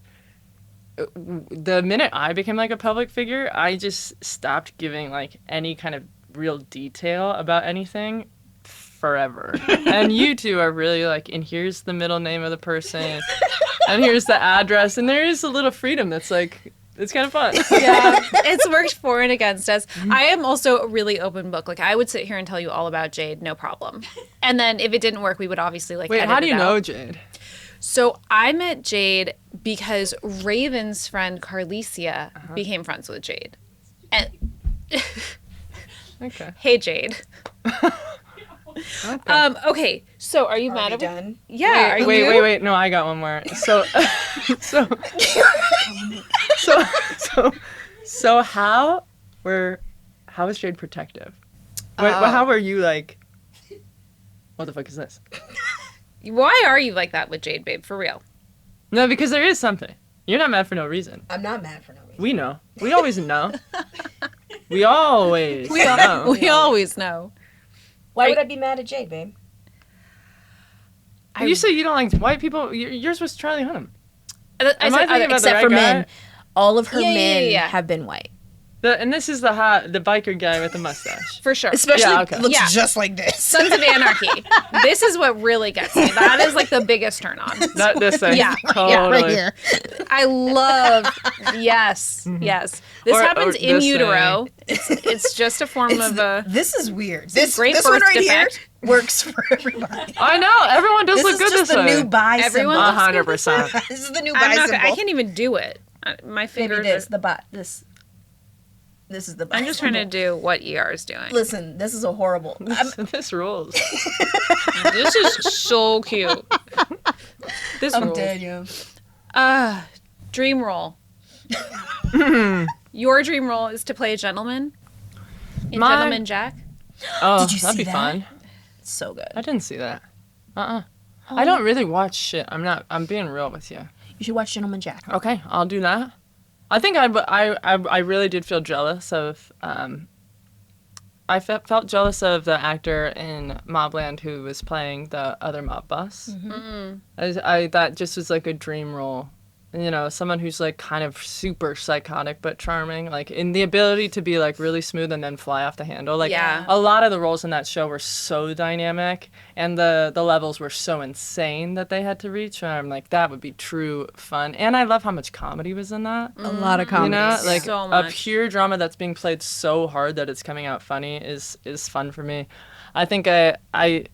the minute I became like a public figure, I just stopped giving like any kind of real detail about anything forever. And you two are really like, and here's the middle name of the person, and here's the address, and there is a little freedom that's like, It's kind of fun. Yeah, it's worked for and against us. I am also a really open book. Like, I would sit here and tell you all about Jade, no problem. And then if it didn't work, we would obviously like Wait, edit how do you it know out. Jade? So I met Jade because Raven's friend Carlicia became friends with Jade. And Okay. hey, Jade. Okay. So are you mad at me? Done. Yeah. are Wait, you? wait. No, I got one more. So, so, so how is Jade protective? How were you like? What the fuck is this? Why are you like that with Jade, babe? For real. No, because there is something. You're not mad for no reason. I'm not mad for no reason. We know. We always know. We always know. We always know. Why would I be mad at Jade, babe? You say you don't like white people. Yours was Charlie Hunnam. I Am I thinking about the Except right for guy? men. All of her Yeah, yeah, men yeah. have been white. And this is the biker guy with the mustache. For sure. Especially Yeah, okay. looks Yeah. just like this. Sons of Anarchy. This is what really gets me. That is like the biggest turn on. Not this thing. Yeah. Totally. Right here. I love, yes, yes. This Or- happens or in this utero. It's just a form of a. This is weird. This great this one birth right defect. here works for everybody. I know. Everyone does This look is good just this the way. new bi Everyone symbol. looks 100%. This is the new I'm bi not. symbol. I can't even do it. My Maybe fingers. this, Are, the bot. This is the bi I'm just trying to symbol. do what ER is doing. Listen, this is a horrible. This rules. This is so cute. This I'm rules. dead, yo. Dream role. Your dream role is to play a gentleman in Mine- Gentleman Jack. Oh, Did you that'd see be that? fun. It's so good. I didn't see that. I don't really watch shit. I'm being real with you. You should watch Gentleman Jack. Okay, I'll do that. I think I really did feel jealous of. I felt jealous of the actor in Mobland who was playing the other mob boss. That just was like a dream role. You know, someone who's like kind of super psychotic but charming, like in the ability to be like really smooth and then fly off the handle. Like Yeah. a lot of the roles in that show were so dynamic and the levels were so insane that they had to reach. And I'm like, that would be true fun. And I love how much comedy was in that. A lot of You comedy. know, like So a much. pure drama that's being played so hard that it's coming out funny is fun for me. I think I'd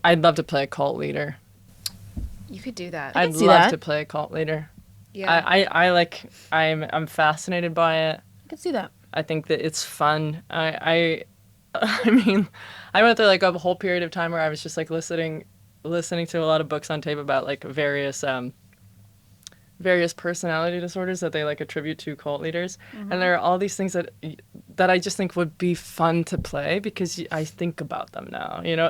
love to play a cult leader. You could do that. I'd see love that. to play a cult leader. Yeah. I'm fascinated by it. I can see that. I think that it's fun. I mean, I went through like a whole period of time where I was just like listening to a lot of books on tape about like various personality disorders that they like attribute to cult leaders, and there are all these things that I just think would be fun to play because I think about them now. You know,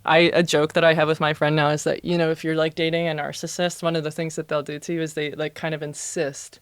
a joke that I have with my friend now is that, you know, if you're like dating a narcissist, one of the things that they'll do to you is they like kind of insist,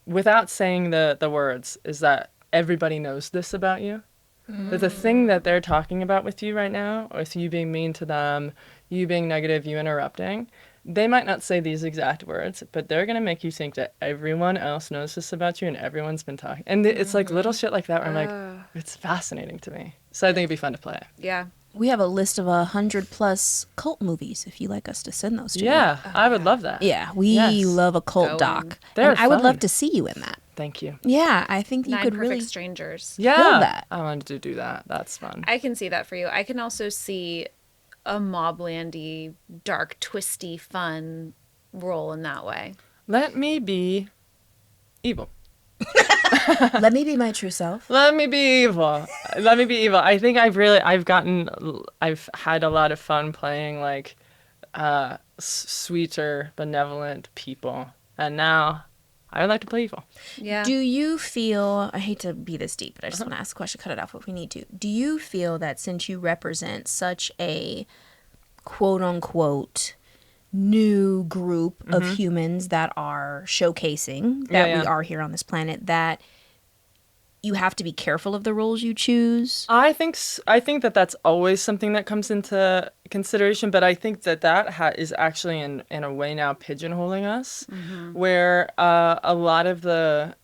without saying the words, is that everybody knows this about you. That the thing that they're talking about with you right now, with you being mean to them, you being negative, you interrupting, they might not say these exact words, but they're going to make you think that everyone else knows this about you and everyone's been talking. And it's like little shit like that where I'm like, it's fascinating to me. So I think it'd be fun to play. Yeah. We have a list of 100+ cult movies if you'd like us to send those to you. Yeah, I would love that. Yeah, we Yes. love a cult Going. doc. They're And I would fun. love to see you in that. Thank you. Yeah, I think you 9 could Perfect really. Strangers. Yeah, that. I wanted to do that. That's fun. I can see that for you. I can also see a moblandy, dark, twisty, fun role in that way. Let me be evil. Let me be my true self. Let me be evil. Let me be evil. I think I've had a lot of fun playing like sweeter, benevolent people, and now I would like to play evil. Yeah. Do you feel, I hate to be this deep, but I just want to ask a question, cut it off if we need to. Do you feel that since you represent such a quote unquote new group of humans that are showcasing that Yeah, we are here on this planet, that you have to be careful of the roles you choose? I think that that's always something that comes into consideration, but I think that is actually in a way now pigeonholing us, where a lot of the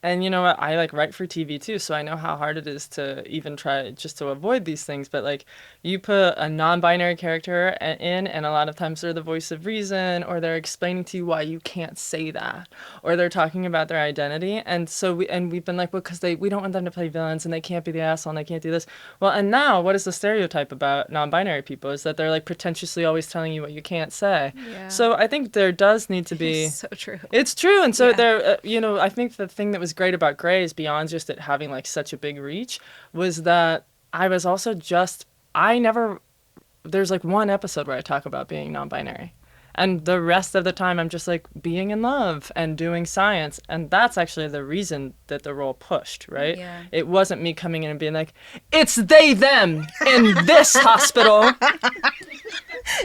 And you know what? I like write for TV too, so I know how hard it is to even try just to avoid these things. But like, you put a non-binary character in, and a lot of times they're the voice of reason, or they're explaining to you why you can't say that, or they're talking about their identity. And so we've been like, well, because we don't want them to play villains, and they can't be the asshole, and they can't do this. Well, and now what is the stereotype about non-binary people is that they're like pretentiously always telling you what you can't say. Yeah. So I think there does need to be. So true. It's true, and so there, I think the thing that was great about Grays, beyond just it having like such a big reach, was that I was also there's like one episode where I talk about being non-binary, and the rest of the time I'm just like being in love and doing science, and that's actually the reason that the role pushed, right? Yeah. It wasn't me coming in and being like, it's they them in this hospital.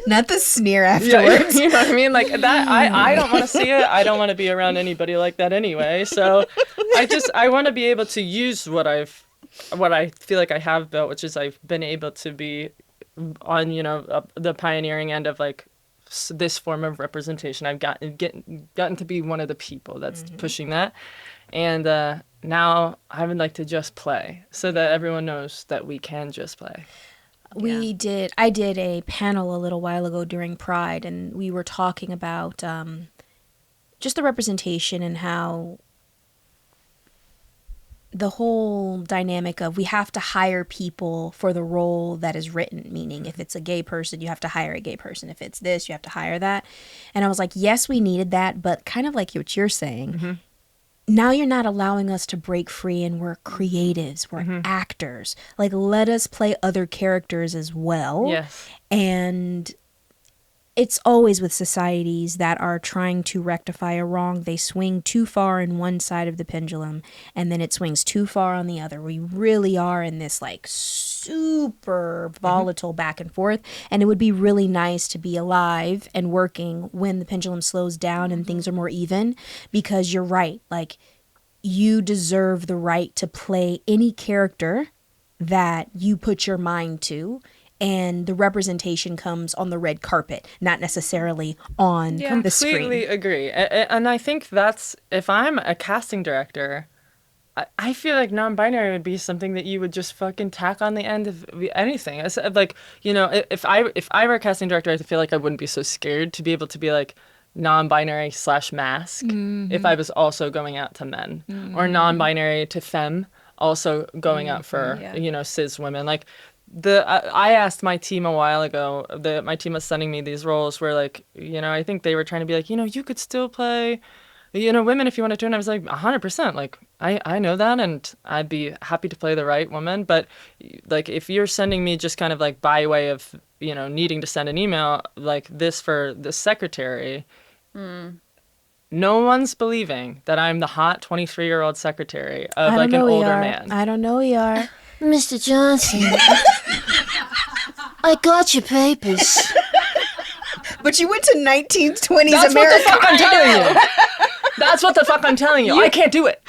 Not the sneer afterwards. Yeah, you know what I mean? Like that, I don't want to see it. I don't want to be around anybody like that anyway. So I want to be able to use what I feel like I have built, which is I've been able to be on, the pioneering end of like this form of representation. I've gotten to be one of the people that's pushing that. And now I would like to just play so that everyone knows that we can just play. I did a panel a little while ago during Pride, and we were talking about just the representation and how the whole dynamic of we have to hire people for the role that is written, meaning if it's a gay person, you have to hire a gay person. If it's this, you have to hire that. And I was like, yes, we needed that, but kind of like what you're saying, now you're not allowing us to break free and we're creatives, we're actors. Like, let us play other characters as well. Yes. And it's always with societies that are trying to rectify a wrong. They swing too far in one side of the pendulum and then it swings too far on the other. We really are in this like super volatile back and forth. And it would be really nice to be alive and working when the pendulum slows down and things are more even, because you're right. Like, you deserve the right to play any character that you put your mind to. And the representation comes on the red carpet, not necessarily on the screen. Completely agree. And I think that's, if I'm a casting director, I feel like non-binary would be something that you would just fucking tack on the end of anything. It's like, if I were a casting director, I feel like I wouldn't be so scared to be able to be like non-binary / mask if I was also going out to men, or non-binary to femme, also going out for, cis women. Like, I asked my team a while ago, my team was sending me these roles where like, I think they were trying to be like, you could still play, women if you wanted to. And I was like, 100%. Like, I know that, and I'd be happy to play the right woman. But like, if you're sending me just kind of like by way of, needing to send an email like this for the secretary, no one's believing that I'm the hot 23-year-old secretary of like an older man. I don't know you are. Mr. Johnson, I got your papers. But you went to 1920s That's America. what the fuck I'm telling you. That's what the fuck I'm telling you. I can't do it.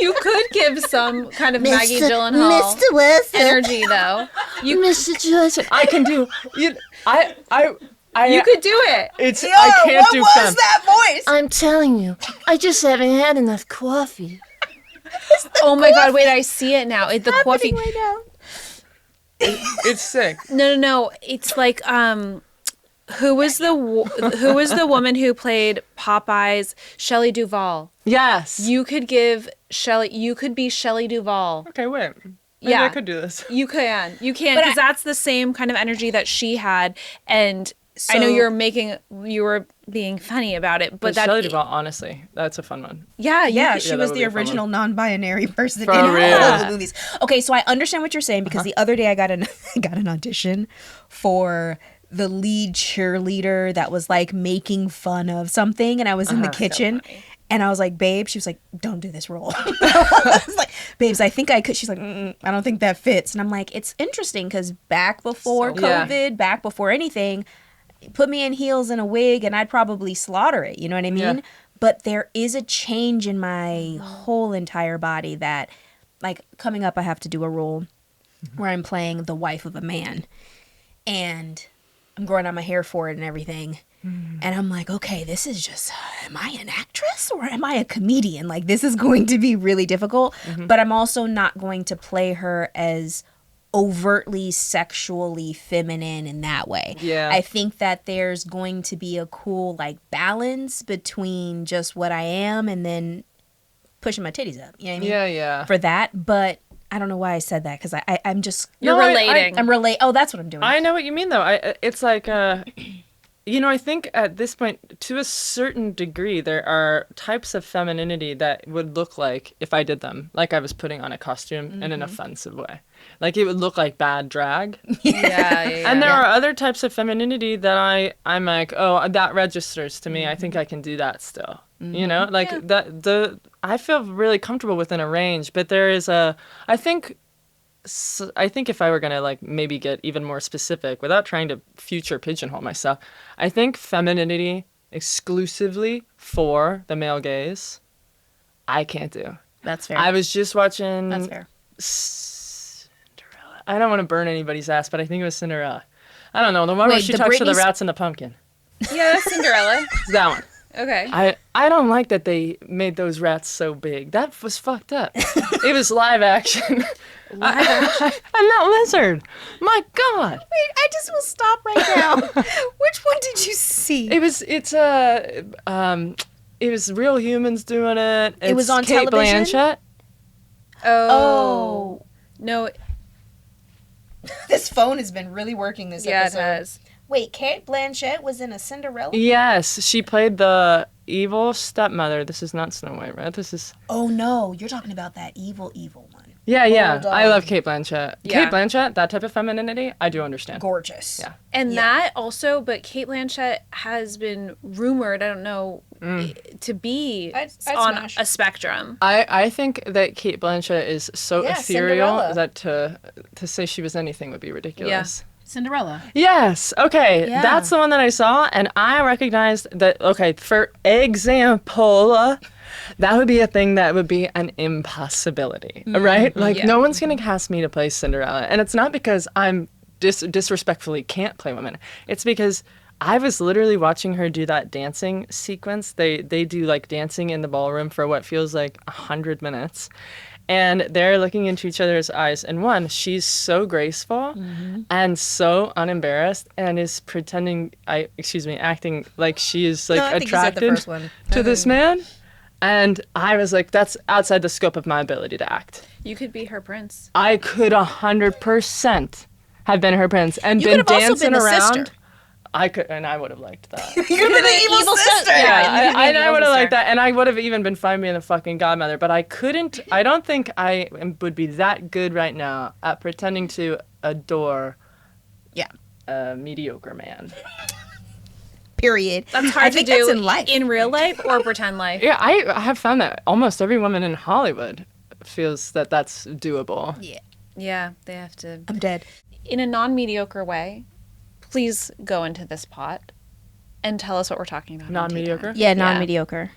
You could give some kind of Maggie Gyllenhaal Mr. Wesson. energy, though. Mr. Johnson. I can do. You could do it. I can't do what was femme. that voice? I'm telling you, I just haven't had enough coffee. Oh my God! Wait, I see it now. The coffee. Right now. It's sick. No. It's like who was the woman who played Popeye's? Shelley Duvall. Yes. You could give Shelley. You could be Shelley Duvall. Okay, wait. Maybe I could do this. You can, because that's the same kind of energy that she had, and I know you were being funny about it, but Shelley Duvall, honestly, that's a fun one. Yeah, she that was would the be a fun original non-binary person in For all real. of those movies. Okay, so I understand what you're saying, because the other day I got an audition for the lead cheerleader that was like making fun of something, and I was in the kitchen. And I was like, babe, she was like, don't do this role. I was like, babes, I think I could. She's like, I don't think that fits. And I'm like, it's interesting, because back before COVID, back before anything, put me in heels and a wig and I'd probably slaughter it. You know what I mean? Yeah. But there is a change in my whole entire body that, like, coming up, I have to do a role where I'm playing the wife of a man. And I'm growing out my hair for it and everything. And I'm like, okay, this is just, am I an actress or am I a comedian? Like, this is going to be really difficult. But I'm also not going to play her as overtly sexually feminine in that way. Yeah. I think that there's going to be a cool, like, balance between just what I am and then pushing my titties up. You know what I mean? Yeah. For that. But I don't know why I said that, because I'm just... You're relating. Oh, that's what I'm doing. I know what you mean, though. It's like, I think at this point, to a certain degree, there are types of femininity that would look like, if I did them, like I was putting on a costume in an offensive way. Like, it would look like bad drag. Yeah. And there are other types of femininity that I'm like, oh, that registers to me. I think I can do that still. You know, like I feel really comfortable within a range, but there is I think if I were going to like maybe get even more specific without trying to future pigeonhole myself, I think femininity exclusively for the male gaze, I can't do. That's fair. I was just watching That's fair. Cinderella. I don't want to burn anybody's ass, but I think it was Cinderella. I don't know. The one where Wait, she the talks to the Britney rats and the pumpkin. Yeah, that's Cinderella. It's that one. Okay. I don't like that they made those rats so big. That was fucked up. It was live action. And that lizard. My God. Wait, I just will stop right now. Which one did you see? It was real humans doing it. It was It's on Kate television? Blanchett. Oh. No. This phone has been really working this Yeah, it episode. has. Wait, Kate Blanchett was in a Cinderella? Yes, she played the evil stepmother. This is not Snow White, right? This is... Oh, no. You're talking about that evil one. Yeah. Hold I on. love Kate Blanchett. Yeah. Kate Blanchett, that type of femininity, I do understand. Gorgeous. Yeah. And that also, but Kate Blanchett has been rumored, I don't know, to be I'd on smash. a spectrum. I think that Kate Blanchett is so Yeah, ethereal Cinderella. that to say she was anything would be ridiculous. Cinderella. Yes. Okay. Yeah. That's the one that I saw, and I recognized that. Okay, for example, that would be a thing that would be an impossibility, right? Like no one's gonna cast me to play Cinderella, and it's not because I'm disrespectfully can't play women. It's because I was literally watching her do that dancing sequence. They do like dancing in the ballroom for what feels like 100 minutes. And they're looking into each other's eyes. And one, she's so graceful and so unembarrassed and is acting like she is like I think you said the attracted first one. to this man. And I was like, that's outside the scope of my ability to act. You could be her prince. I could 100% have been her prince and You been could have also dancing been the around. sister. I could, and I would have liked that. You could have been the evil sister. Yeah, I would have liked that, and I would have even been fine being the fucking godmother. But I couldn't. I don't think I would be that good right now at pretending to adore, a mediocre man. Period. That's hard to think do that's in life. in real life or pretend life. Yeah, I have found that almost every woman in Hollywood feels that that's doable. Yeah, they have to. I'm dead. In a non-mediocre way, please go into this pot and tell us what we're talking about. on Non-mediocre? Tea Time. Yeah, non-mediocre.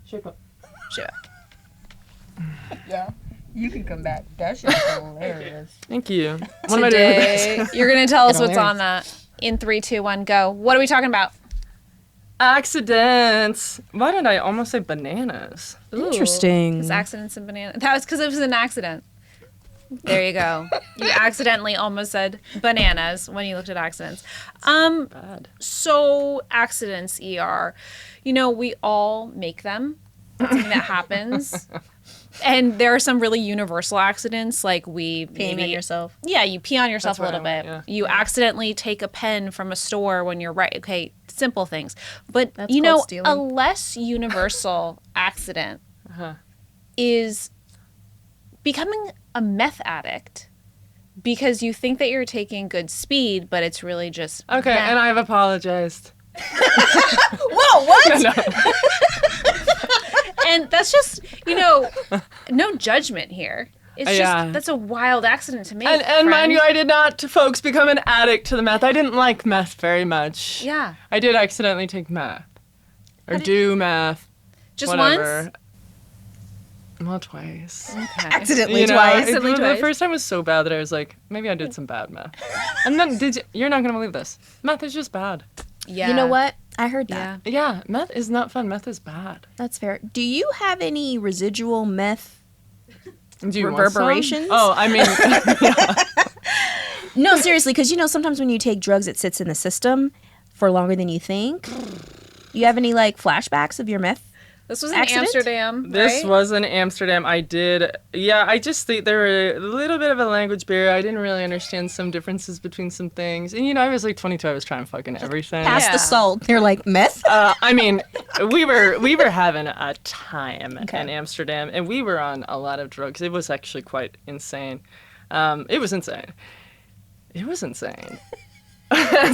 Shake up. Yeah. You can come back. That shit's hilarious. Thank you. What am I doing with this? Today, you're going to tell us what's on that. In 3, 2, 1, go. What are we talking about? Accidents. Why did I almost say bananas? Interesting. It's accidents and bananas. That was because it was an accident. There you go. You accidentally almost said bananas when you looked at accidents. Bad. So accidents, ER. You know, we all make them. That's something that happens. And there are some really universal accidents, like Peeing on yourself. Yeah, you pee on yourself That's a little what bit. I meant, You accidentally take a pen from a store when you're right. Okay, simple things. But That's you called know, stealing. a less universal accident is becoming a meth addict because you think that you're taking good speed, but it's really just Okay, meth. and I've apologized. Whoa, what? And that's just, you know, no judgment here. It's just, that's a wild accident to make. And mind you, I did not, folks, become an addict to the meth. I didn't like meth very much. Yeah. I did accidentally take meth. Or do meth. Just whatever. once? Well, twice. Okay. Accidentally twice. The first time was so bad that I was like, maybe I did some bad meth. And then you're not going to believe this. Meth is just bad. Yeah. You know what? I heard that. Yeah, meth is not fun. Meth is bad. That's fair. Do you have any residual meth Do you want some? reverberations? Oh, I mean, yeah. No, seriously, because sometimes when you take drugs, it sits in the system for longer than you think. You have any flashbacks of your meth? This was in accident? Amsterdam, right? This was in Amsterdam. I just think there were a little bit of a language barrier. I didn't really understand some differences between some things. And, I was 22. I was trying fucking everything. Pass the salt. They're like, meth? I mean, we were having a time in Amsterdam, and we were on a lot of drugs. It was actually quite insane. It was insane.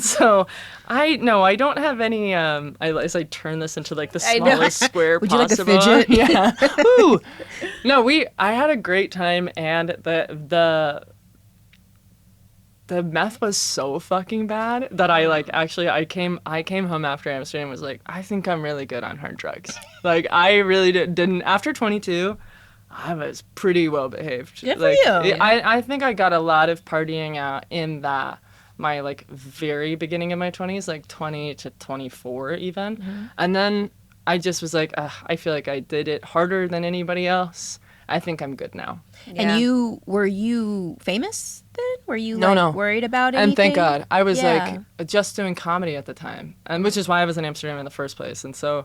So, I don't have any, as I turn this into the smallest square Would possible. you like a fidget? Yeah. Ooh. No, I had a great time, and the meth was so fucking bad that I came home after Amsterdam and was like, I think I'm really good on hard drugs. I really didn't, after 22, I was pretty well behaved. Good for you. I think I got a lot of partying out in my very beginning of my 20s, 20 to 24 even. Mm-hmm. And then I just was like, I feel like I did it harder than anybody else. I think I'm good now. Yeah. And were you famous then? Were you no. worried about anything? And thank God. I was just doing comedy at the time, and which is why I was in Amsterdam in the first place. And so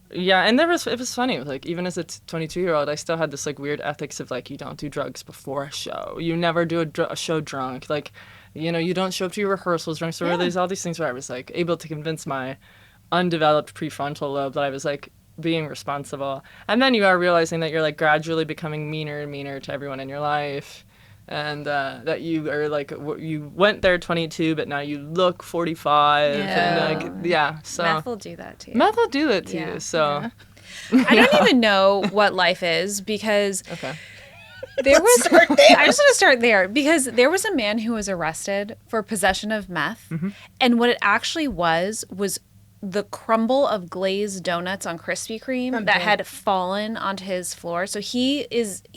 and it was funny. Even as a 22-year-old, I still had this weird ethics of you don't do drugs before a show. You never do a show drunk. You don't show up to your rehearsals drunk. So there's all these things where I was able to convince my undeveloped prefrontal lobe that I was being responsible. And then you are realizing that you're gradually becoming meaner and meaner to everyone in your life. And that you are you went there 22, but now you look 45. Yeah. And so Meth will do that to you. Meth will do that to you. So I don't even know what life is because there was. Start there. I just want to start there because there was a man who was arrested for possession of meth, and what it actually was the crumble of glazed donuts on Krispy Kreme that had fallen onto his floor. So he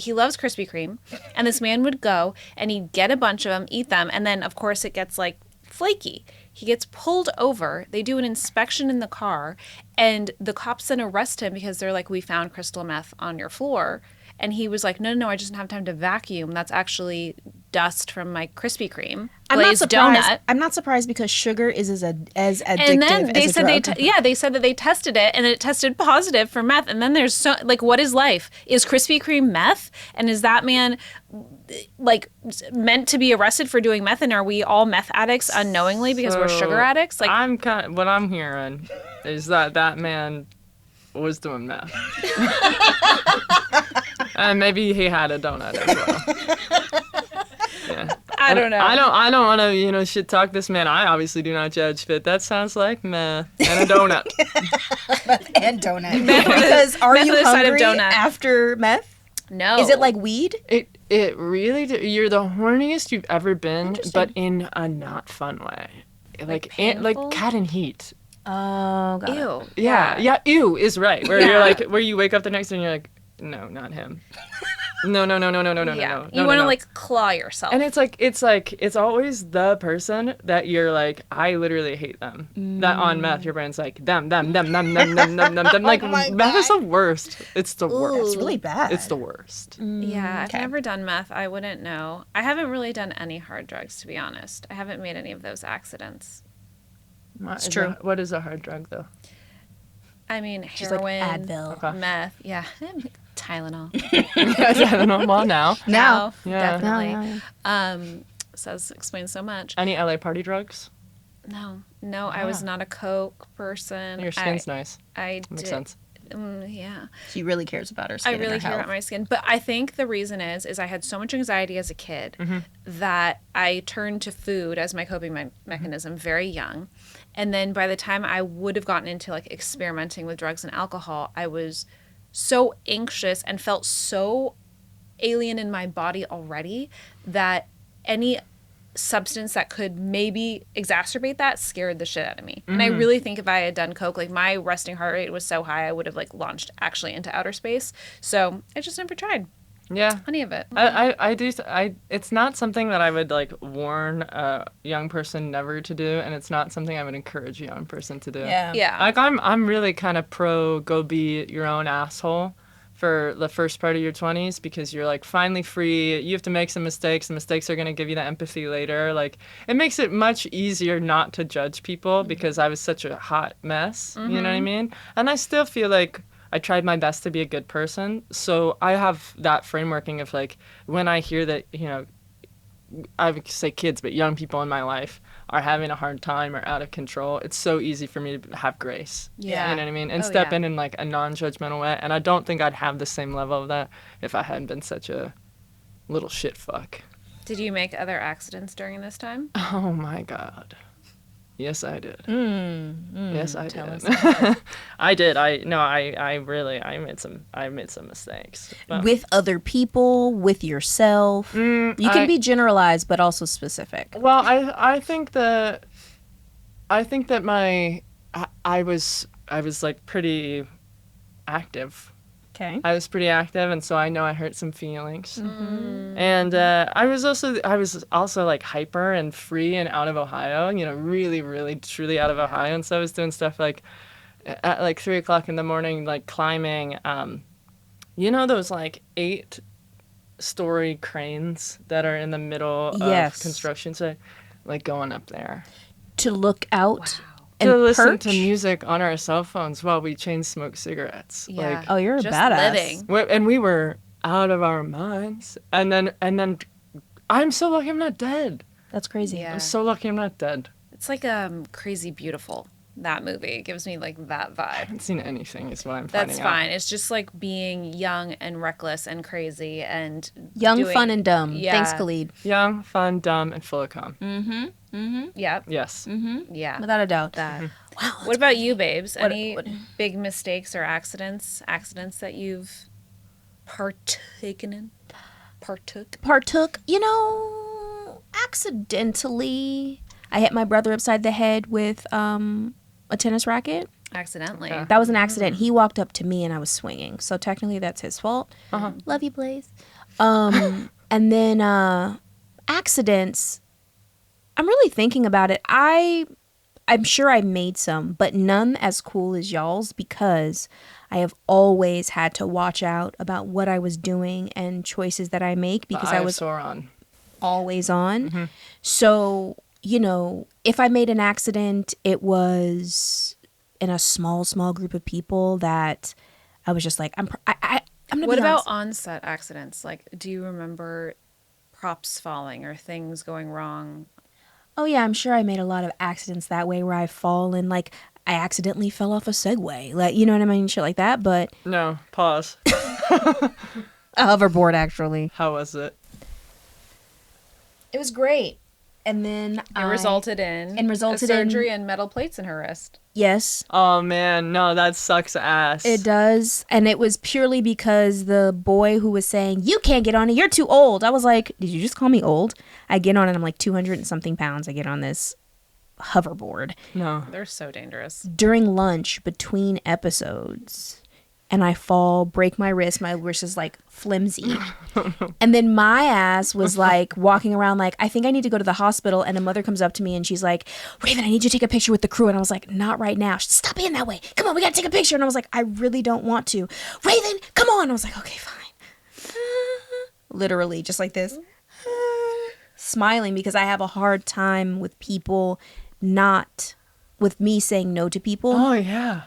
loves Krispy Kreme, and this man would go and he'd get a bunch of them, eat them, and then of course it gets flaky. He gets pulled over. They do an inspection in the car, and the cops then arrest him because they're like, we found crystal meth on your floor. And he was like, no, I just didn't have time to vacuum. That's actually dust from my Krispy Kreme glazed donut. I'm not surprised because sugar is as addictive and then they as a said drug. they said that they tested it and it tested positive for meth. And then there's what is life? Is Krispy Kreme meth? And is that man meant to be arrested for doing meth? And are we all meth addicts unknowingly because we're sugar addicts? what I'm hearing is that man was doing meth. And maybe he had a donut as well. Yeah. I don't know. I don't want to, shit talk this man. I obviously do not judge, but that sounds like meth and a donut. And donut. Because are you hungry after meth? No. Is it like weed? It really, you're the horniest you've ever been, but in a not fun way. Like cat and heat. Oh, God. Ew. Yeah, ew is right. Where you're where you wake up the next day and you're like, no, not him. No. Yeah. You want to claw yourself. And it's always the person that you're like, I literally hate them. That on meth, your brain's like, them. Like, meth is the worst. It's the worst. It's really bad. It's the worst. Yeah, I've never done meth. I wouldn't know. I haven't really done any hard drugs, to be honest. I haven't made any of those accidents. It's true. What is a hard drug, though? I mean, heroin, Advil. Meth, yeah. Tylenol. Tylenol. Well, now. Now, Yeah. definitely. No. Explains so much. Any LA party drugs? No, I was not a Coke person. Your skin's nice. I Makes did. sense. Yeah. She really cares about her skin. I really care about my skin. But I think the reason is I had so much anxiety as a kid that I turned to food as my coping mechanism very young. And then by the time I would have gotten into experimenting with drugs and alcohol, I was so anxious and felt so alien in my body already that any substance that could maybe exacerbate that scared the shit out of me. And I really think if I had done coke, like my resting heart rate was so high I would have like launched actually into outer space. So I just never tried any of it. It's not something that I would like warn a young person never to do, and it's not something I would encourage a young person to do. Yeah. Like I'm really kind of pro go be your own asshole for the first part of your 20s, because you're like finally free. You have to make some mistakes. The mistakes are going to give you the empathy later. Like it makes it much easier not to judge people because I was such a hot mess. You know what I mean? And I still feel like I tried my best to be a good person. So I have that frameworking of like when I hear that, you know, I would say kids, but young people in my life are having a hard time or out of control, it's so easy for me to have grace. Yeah. You know what I mean? And step in like a non-judgmental way. And I don't think I'd have the same level of that if I hadn't been such a little shit fuck. Did you make other accidents during this time? Oh my God. Yes, I did. Yes, I did. I did. I made some mistakes. But With other people, with yourself. You can be generalized, but also specific. Well, I think that I was like pretty active. Okay. I was pretty active, and so I know I hurt some feelings. And I was also like hyper and free and out of Ohio, you know, really, really, truly out of Ohio. And so I was doing stuff like at like 3:00 in the morning, like climbing, you know, those like 8-story cranes that are in the middle of construction site, like going up there. To look out and To listen perch? to music on our cell phones while we chain smoke cigarettes. Yeah. Like, Oh, you're a Just badass. living. and we were out of our minds. And then I'm so lucky I'm not dead. That's crazy. Yeah. I'm so lucky I'm not dead. It's like Crazy Beautiful. That movie it gives me like that vibe. I haven't seen anything is what I'm finding That's out. fine. It's just like being young and reckless and crazy and Young, doing- fun, and dumb. Yeah. Thanks, Khalid. Young, fun, dumb, and full of cum. Yep. Yes. Yeah. Without a doubt. That. What about you, babes? Any what- big mistakes or accidents that you've partaken in? Partook, you know, accidentally. I hit my brother upside the head with a tennis racket. Accidentally. That was an accident. He walked up to me and I was swinging. So technically that's his fault. Love you, Blaze. And then accidents, I'm really thinking about it. I'm sure I made some, but none as cool as y'all's because I have always had to watch out about what I was doing and choices that I make because I was Sauron. always on. So, you know, if I made an accident, it was in a small group of people that I was just like, I'm gonna What be about honest. on-set accidents? Like, do you remember props falling or things going wrong? Oh yeah, I'm sure I made a lot of accidents that way where I fall and like I accidentally fell off a Segway, like you know what I mean, shit like that. But No, pause. a hoverboard actually. How was it? It was great, and then It resulted in a surgery and metal plates in her wrist. Yes, Oh man, no, that sucks ass. it does, and it was purely because the boy who was saying you can't get on it, you're too old. I was like, did you just call me old? I get on it, I'm like 200 and something pounds. I get on this hoverboard No. They're so dangerous. during lunch between episodes. And I fall, break my wrist. My wrist is like flimsy. And then my ass was like walking around like, I think I need to go to the hospital. And a mother comes up to me and she's like, Raven, I need you to take a picture with the crew. And I was like, not right now. She said, stop being that way. Come on, we got to take a picture. And I was like, I really don't want to. Raven, come on. I was like, okay, fine. Literally just like this. Smiling because I have a hard time with people with me saying no to people. Oh yeah.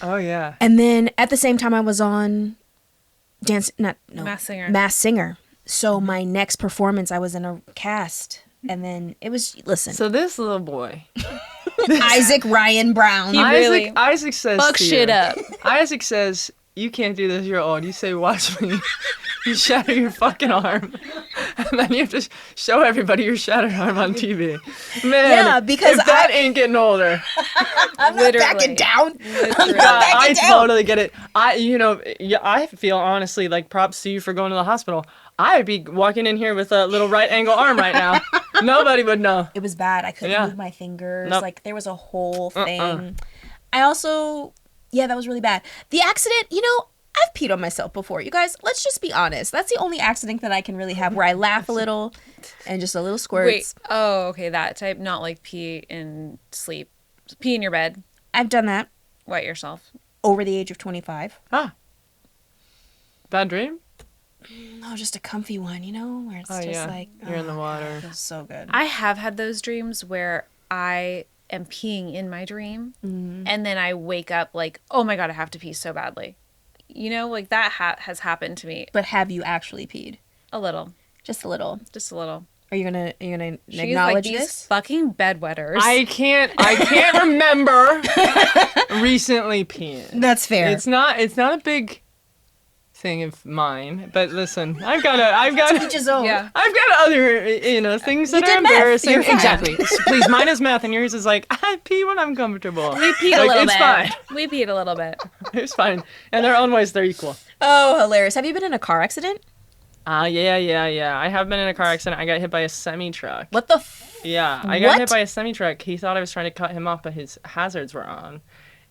Oh yeah. And then at the same time I was on Masked Singer. Masked Singer. So my next performance I was in a cast. And then it was listen. So this little boy, Isaac Ryan Brown. He really Isaac says fuck to shit you- up. Isaac says, you can't do this, you're old. You say, watch me. You shatter your fucking arm. And then you have to show everybody your shattered arm on TV. Man, Yeah, because if that ain't getting older. I'm not backing down. I totally get it. I feel honestly like props to you for going to the hospital. I'd be walking in here with a little right angle arm right now. Nobody would know. It was bad. I couldn't move my fingers. Nope. Like, there was a whole thing. I also, that was really bad. The accident, I've peed on myself before. You guys, let's just be honest. That's the only accident that I can really have where I laugh a little and just a little squirts. Wait. Oh, okay. That type. Not like pee in sleep. Pee in your bed. I've done that. Wet yourself. Over the age of 25. Ah. Bad dream? No, just a comfy one, where it's like... You're in the water. It feels so good. I have had those dreams where I am peeing in my dream and then I wake up like, oh my God, I have to pee so badly. Like that has happened to me. But have you actually peed? A little. Just a little. Just a little. Are you gonna She's acknowledge like, this? these fucking bedwetters. I can't remember recently peeing. That's fair. It's not a big thing of mine, but listen, I've got Each his own. Yeah. I've got other things that are did math. embarrassing. You're fine. Exactly. Please, mine is math, and yours is like I pee when I'm comfortable. We peed a little it's bit. fine. We peed a little bit. It's fine. In their own ways, they're equal. Oh, hilarious. Have you been in a car accident? Yeah. I have been in a car accident. I got hit by a semi-truck. What the Yeah, I got What? hit by a semi-truck. He thought I was trying to cut him off, but his hazards were on.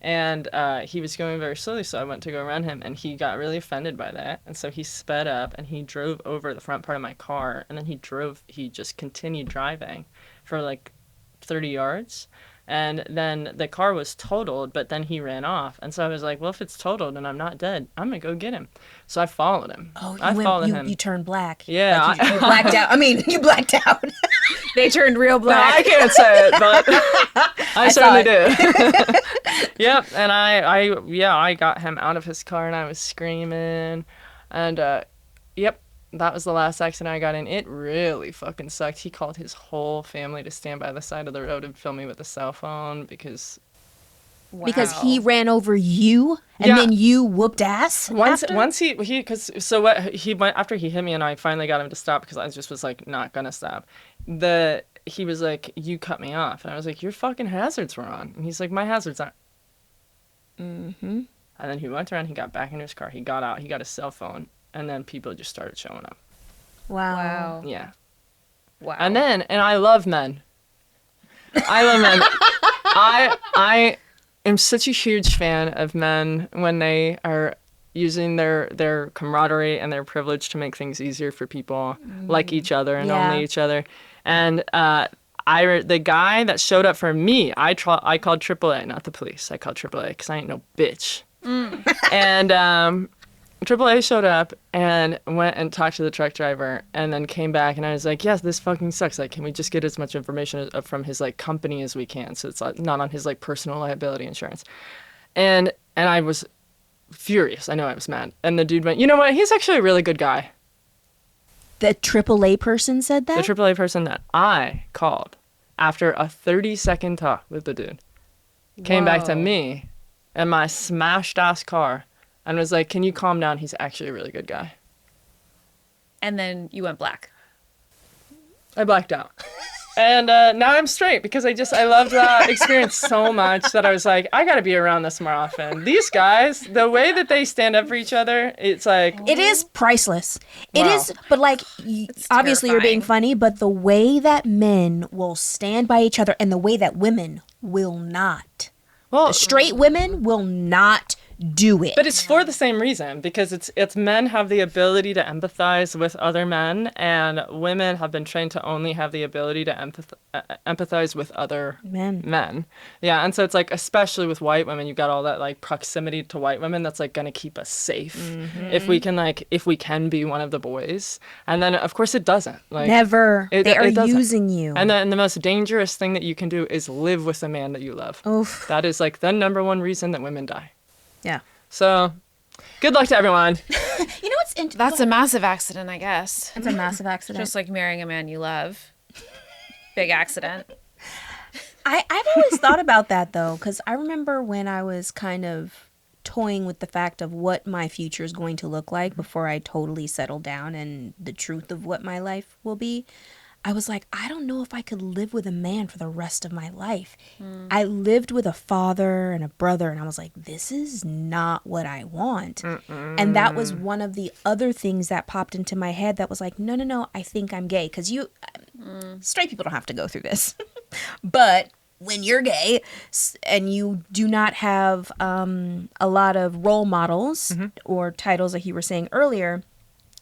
And he was going very slowly, so I went to go run him, and he got really offended by that. And so he sped up, and he drove over the front part of my car, and then he just continued driving for like 30 yards. And then the car was totaled, but then he ran off. And so I was like, well, if it's totaled and I'm not dead, I'm going to go get him. So I followed him. Oh, I followed him. You turned black. Yeah. Like you blacked out. I mean, you blacked out. They turned real No, black. I can't say it, but I certainly saw did. Yep, and I got him out of his car, and I was screaming, and yep, that was the last accident I got in. It really fucking sucked. He called his whole family to stand by the side of the road and film me with a cell phone because Because he ran over you and then you whooped ass? Once he went after he hit me and I finally got him to stop because I just was like not gonna stop. He was like, you cut me off, and I was like, your fucking hazards were on, and he's like, my hazards aren't. And then he went around, he got back into his car, he got out, he got his cell phone, and then people just started showing up. Wow. Yeah. Wow. And I love men. I am such a huge fan of men when they are using their camaraderie and their privilege to make things easier for people like each other and only each other. And the guy that showed up for me, I called AAA, not the police. I called AAA because I ain't no bitch. And AAA showed up and went and talked to the truck driver and then came back, and I was like, yes, this fucking sucks. Like, can we just get as much information from his like company as we can, so it's like not on his like personal liability insurance. And I was furious. I know I was mad. And the dude went, you know what? He's actually a really good guy. The AAA person said that? The AAA person that I called after a 30-second talk with the dude came back to me in my smashed ass car and was like, can you calm down? He's actually a really good guy. And then you went black. I blacked out. And now I'm straight because I loved that experience so much that I was like, I got to be around this more often. These guys, the way that they stand up for each other, it's like... It is priceless. It Wow. is, but like, obviously you're being funny, but the way that men will stand by each other and the way that women will not. Well, Straight women will not do it. but it's for the same reason, because it's men have the ability to empathize with other men, and women have been trained to only have the ability to empathize with other men. Yeah, and so it's like, especially with white women, you've got all that like proximity to white women that's like gonna keep us safe if we can be one of the boys. And then of course it doesn't. Like Never. They are doesn't. using you. And the most dangerous thing that you can do is live with a man that you love. Oof. That is like the number one reason that women die. Yeah. So, good luck to everyone. You know what's interesting? That's a massive accident, I guess. It's a massive accident. Just like marrying a man you love. Big accident. I've always thought about that though, because I remember when I was kind of toying with the fact of what my future is going to look like before I totally settle down and the truth of what my life will be, I was like, I don't know if I could live with a man for the rest of my life. I lived with a father and a brother, and I was like, this is not what I want. And that was one of the other things that popped into my head that was like, no, I think I'm gay. Because straight people don't have to go through this. But when you're gay and you do not have a lot of role models or titles like you were saying earlier,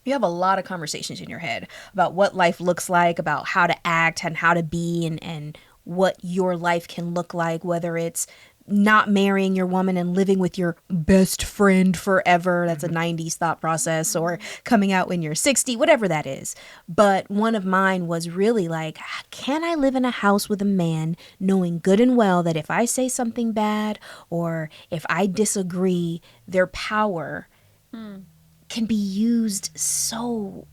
you have a lot of conversations in your head about what life looks like, about how to act and how to be and what your life can look like, whether it's not marrying your woman and living with your best friend forever. That's a 90s thought process, or coming out when you're 60, whatever that is. But one of mine was really like, can I live in a house with a man knowing good and well that if I say something bad or if I disagree, their power can be used so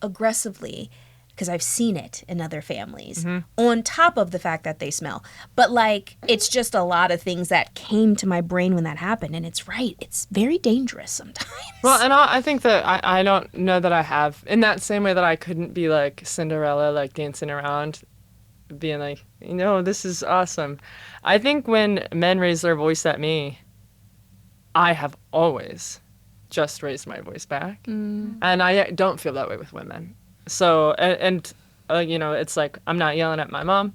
aggressively, because I've seen it in other families, on top of the fact that they smell. But like, it's just a lot of things that came to my brain when that happened. And it's right. It's very dangerous sometimes. Well, and I think that I don't know that I have, in that same way that I couldn't be like Cinderella, like dancing around, being like, this is awesome. I think when men raise their voice at me, I have always just raised my voice back. And I don't feel that way with women. So, and it's like, I'm not yelling at my mom.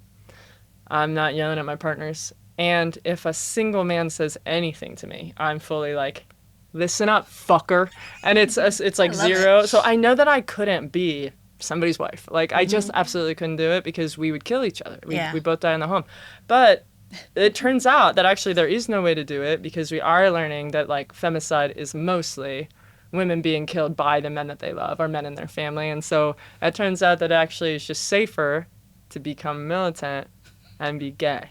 I'm not yelling at my partners. And if a single man says anything to me, I'm fully like, listen up, fucker. And it's like zero. So I know that I couldn't be somebody's wife. Like, I just absolutely couldn't do it because we would kill each other. We both die in the home. But it turns out that actually there is no way to do it, because we are learning that like femicide is mostly women being killed by the men that they love or men in their family. And so it turns out that actually it's just safer to become militant and be gay.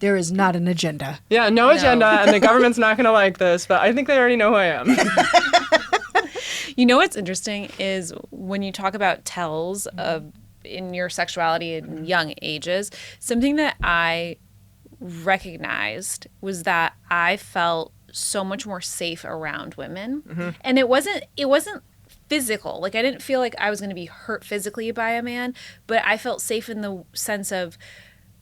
There is not an agenda. Yeah, no agenda, and the government's not going to like this, but I think they already know who I am. What's interesting is when you talk about tells of in your sexuality in young ages, something that I recognized was that I felt so much more safe around women. And it wasn't physical. Like, I didn't feel like I was going to be hurt physically by a man, but I felt safe in the sense of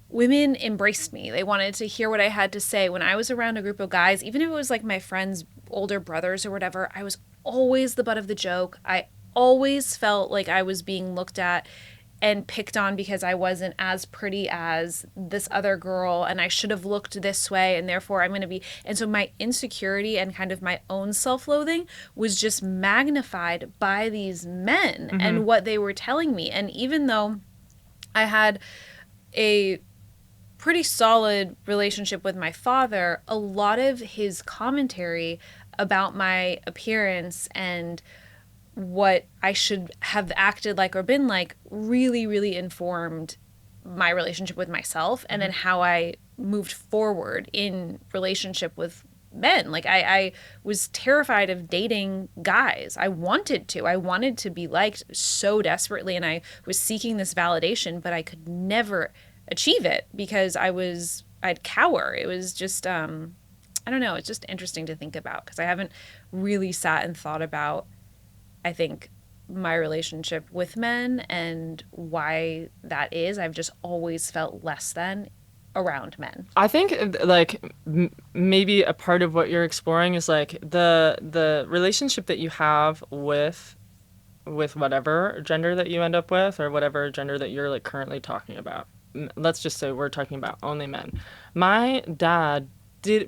women embraced me. They wanted to hear what I had to say. When I was around a group of guys, even if it was like my friends' older brothers or whatever, I was always the butt of the joke. I always felt like I was being looked at and picked on because I wasn't as pretty as this other girl and I should have looked this way and therefore I'm going to be. And so my insecurity and kind of my own self-loathing was just magnified by these men and what they were telling me. And even though I had a pretty solid relationship with my father, a lot of his commentary about my appearance and what I should have acted like or been like really, really informed my relationship with myself and then how I moved forward in relationship with men. Like I was terrified of dating guys. I wanted to be liked so desperately, and I was seeking this validation, but I could never achieve it because I'd cower. It was just, I don't know. It's just interesting to think about because I haven't really sat and thought about, I think, my relationship with men and why that is. I've just always felt less than around men. I think like maybe a part of what you're exploring is like the relationship that you have with whatever gender that you end up with or whatever gender that you're like currently talking about. Let's just say we're talking about only men. My dad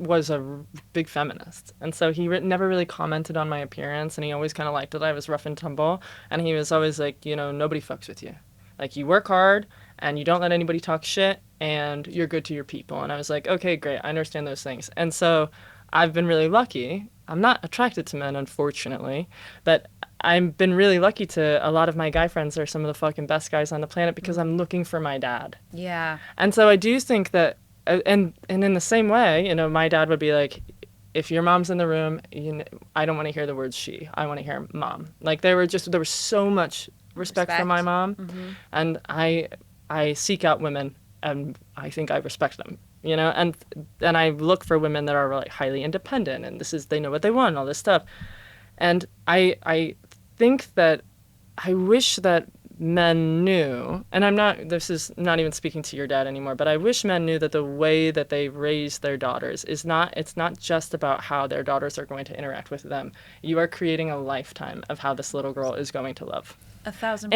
was a big feminist, and so he never really commented on my appearance, and he always kind of liked that I was rough and tumble, and he was always like, nobody fucks with you. Like, you work hard, and you don't let anybody talk shit, and you're good to your people. And I was like, okay, great, I understand those things. And so I've been really lucky. I'm not attracted to men, unfortunately, but I've been really lucky to a lot of my guy friends are some of the fucking best guys on the planet because I'm looking for my dad. Yeah. And so I do think that and in the same way, my dad would be like, if your mom's in the room, I don't want to hear the words she. I want to hear mom. Like there was so much respect for my mom, and I seek out women, and I think I respect them you know, and I look for women that are like highly independent and they know what they want and all this stuff. And I think that I wish that men knew, and this is not even speaking to your dad anymore, but I wish men knew that the way that they raise their daughters it's not just about how their daughters are going to interact with them. You are creating a lifetime of how this little girl is going to love. 1,000%.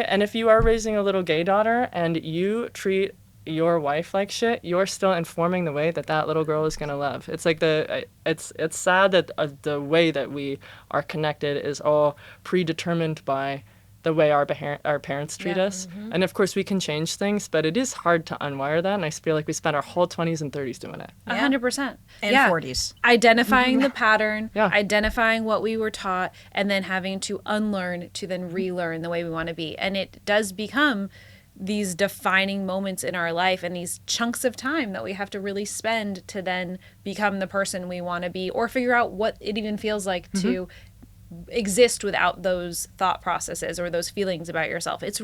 And if you are raising a little gay daughter and you treat your wife like shit, you're still informing the way that little girl is going to love. It's like it's sad that the way that we are connected is all predetermined by the way our parents treat us. And of course we can change things, but it is hard to unwire that, and I feel like we spend our whole 20s and 30s doing it. 100%. And 40s. Identifying the pattern, Yeah. identifying what we were taught, and then having to unlearn to then relearn the way we want to be. And it does become these defining moments in our life and these chunks of time that we have to really spend to then become the person we want to be, or figure out what it even feels like to exist without those thought processes or those feelings about yourself. It's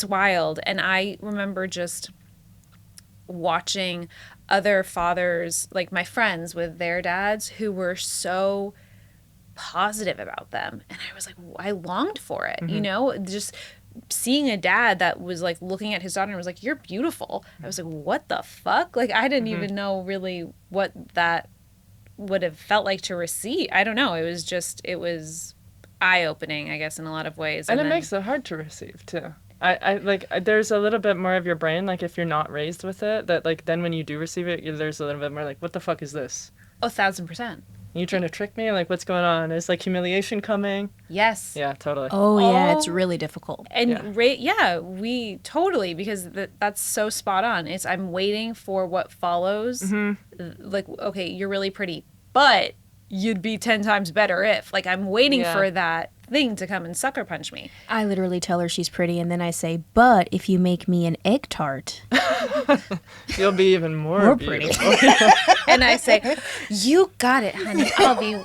wild. And I remember just watching other fathers, like my friends with their dads, who were so positive about them. And I was like, I longed for it, you know, just seeing a dad that was like looking at his daughter and was like, you're beautiful. I was like, what the fuck? Like, I didn't even know really what that would have felt like to receive. I don't know. It was eye-opening, I guess, in a lot of ways. And it makes it hard to receive too. I like, there's a little bit more of your brain, like if you're not raised with it, that like then when you do receive it, there's a little bit more like, what the fuck is this? 1,000%. You trying to trick me? Like, what's going on? Is like humiliation coming? Yes. Yeah, totally. Oh, yeah, it's really difficult. And we totally, because that's so spot on. I'm waiting for what follows. Like, okay, you're really pretty, but you'd be 10 times better if. Like, I'm waiting for that thing to come and sucker punch me. I literally tell her she's pretty, and then I say, but if you make me an egg tart, you'll be even more pretty. And I say, you got it, honey.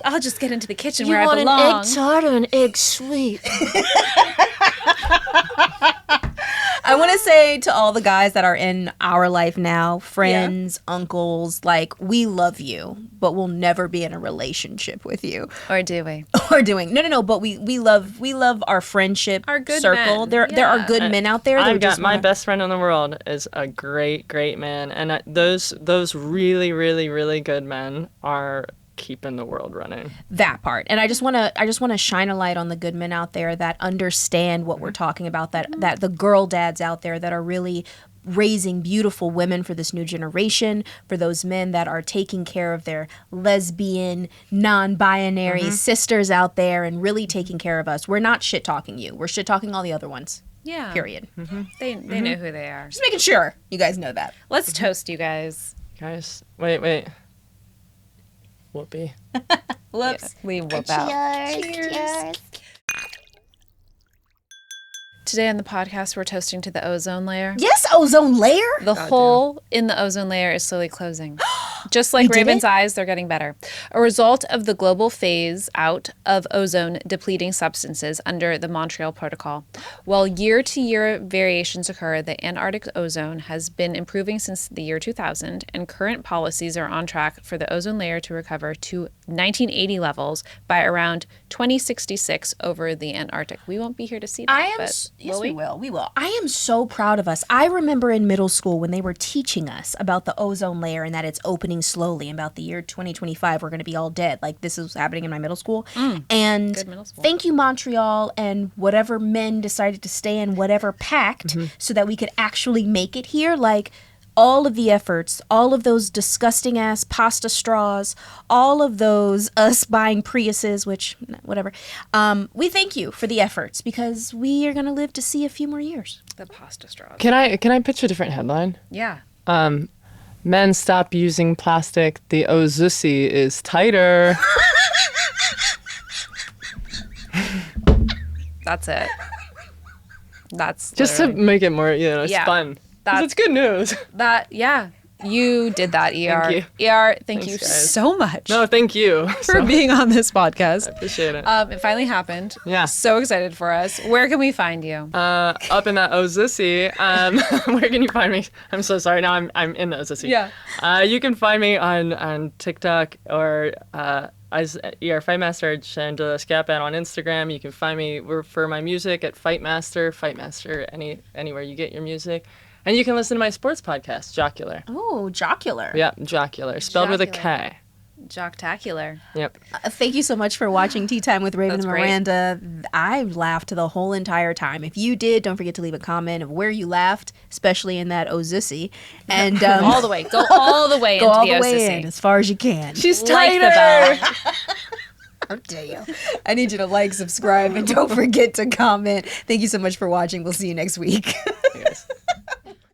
I'll just get into the kitchen You where I want belong. an egg tart or an egg sweet? I want to say to all the guys that are in our life now, friends, uncles, like, we love you, but we'll never be in a relationship with you. Or do we? No, but we love our friendship Our good circle. men. There are good men out there. I've got my best friend in the world is a great man, and those really, really, really good men are keeping the world running. That part. And I just want to shine a light on the good men out there that understand what we're talking about, that the girl dads out there that are really raising beautiful women for this new generation, for those men that are taking care of their lesbian, non-binary sisters out there and really taking care of us. We're not shit talking you. We're shit talking all the other ones. Yeah. Period. They know who they are. Just making sure you guys know that. Let's toast, you guys. Guys, wait. Whoopee. Whoops. We whoop out. Cheers. Today on the podcast, we're toasting to the ozone layer. Yes, ozone layer. The hole in the ozone layer is slowly closing. Just like Raven's eyes, they're getting better. A result of the global phase out of ozone depleting substances under the Montreal Protocol. While year-to-year variations occur, the Antarctic ozone has been improving since the year 2000, and current policies are on track for the ozone layer to recover to 1980 levels by around 2066 over the Antarctic. We won't be here to see that. Yes, we will. We will. I am so proud of us. I remember in middle school when they were teaching us about the ozone layer and that it's opening slowly. About the year 2025, we're going to be all dead. Like, this is happening in my middle school. And Good middle school. thank you, Montreal, and whatever men decided to stay in whatever pact so that we could actually make it here. Like, all of the efforts, all of those disgusting ass pasta straws, all of those us buying Priuses, which, whatever. We thank you for the efforts because we are going to live to see a few more years. The pasta straws. Can I pitch a different headline? Yeah. Men stop using plastic. The Ozusi is tighter. That's it. That's Just to literally- make it more, it's Yeah. fun. 'Cause it's good news. that. Yeah. You did that, ER. Thank you. ER, thank Thanks, you guys. so much No, thank you for being on this podcast. I appreciate it. It finally happened. Yeah. So excited for us. Where can we find you? Up in that Ozissi. Where can you find me? I'm so sorry. Now I'm in the Ozissi. Yeah. You can find me on TikTok or as Fightmaster and Scat Band on Instagram. You can find me for my music at Fightmaster anywhere you get your music. And you can listen to my sports podcast, Jocular. Oh, jocular. Yeah, Jocular, spelled with a K. Jocktacular. Yep. Thank you so much for watching Tea Time with Raven That's and great. Miranda. I laughed the whole entire time. If you did, don't forget to leave a comment of where you laughed, especially in that Ozissi. And All the way. Go all the way go into all the the way OCC. in as far as you can. She's Like the tighter. bell. How dare you? I need you to like, subscribe, and don't forget to comment. Thank you so much for watching. We'll see you next week.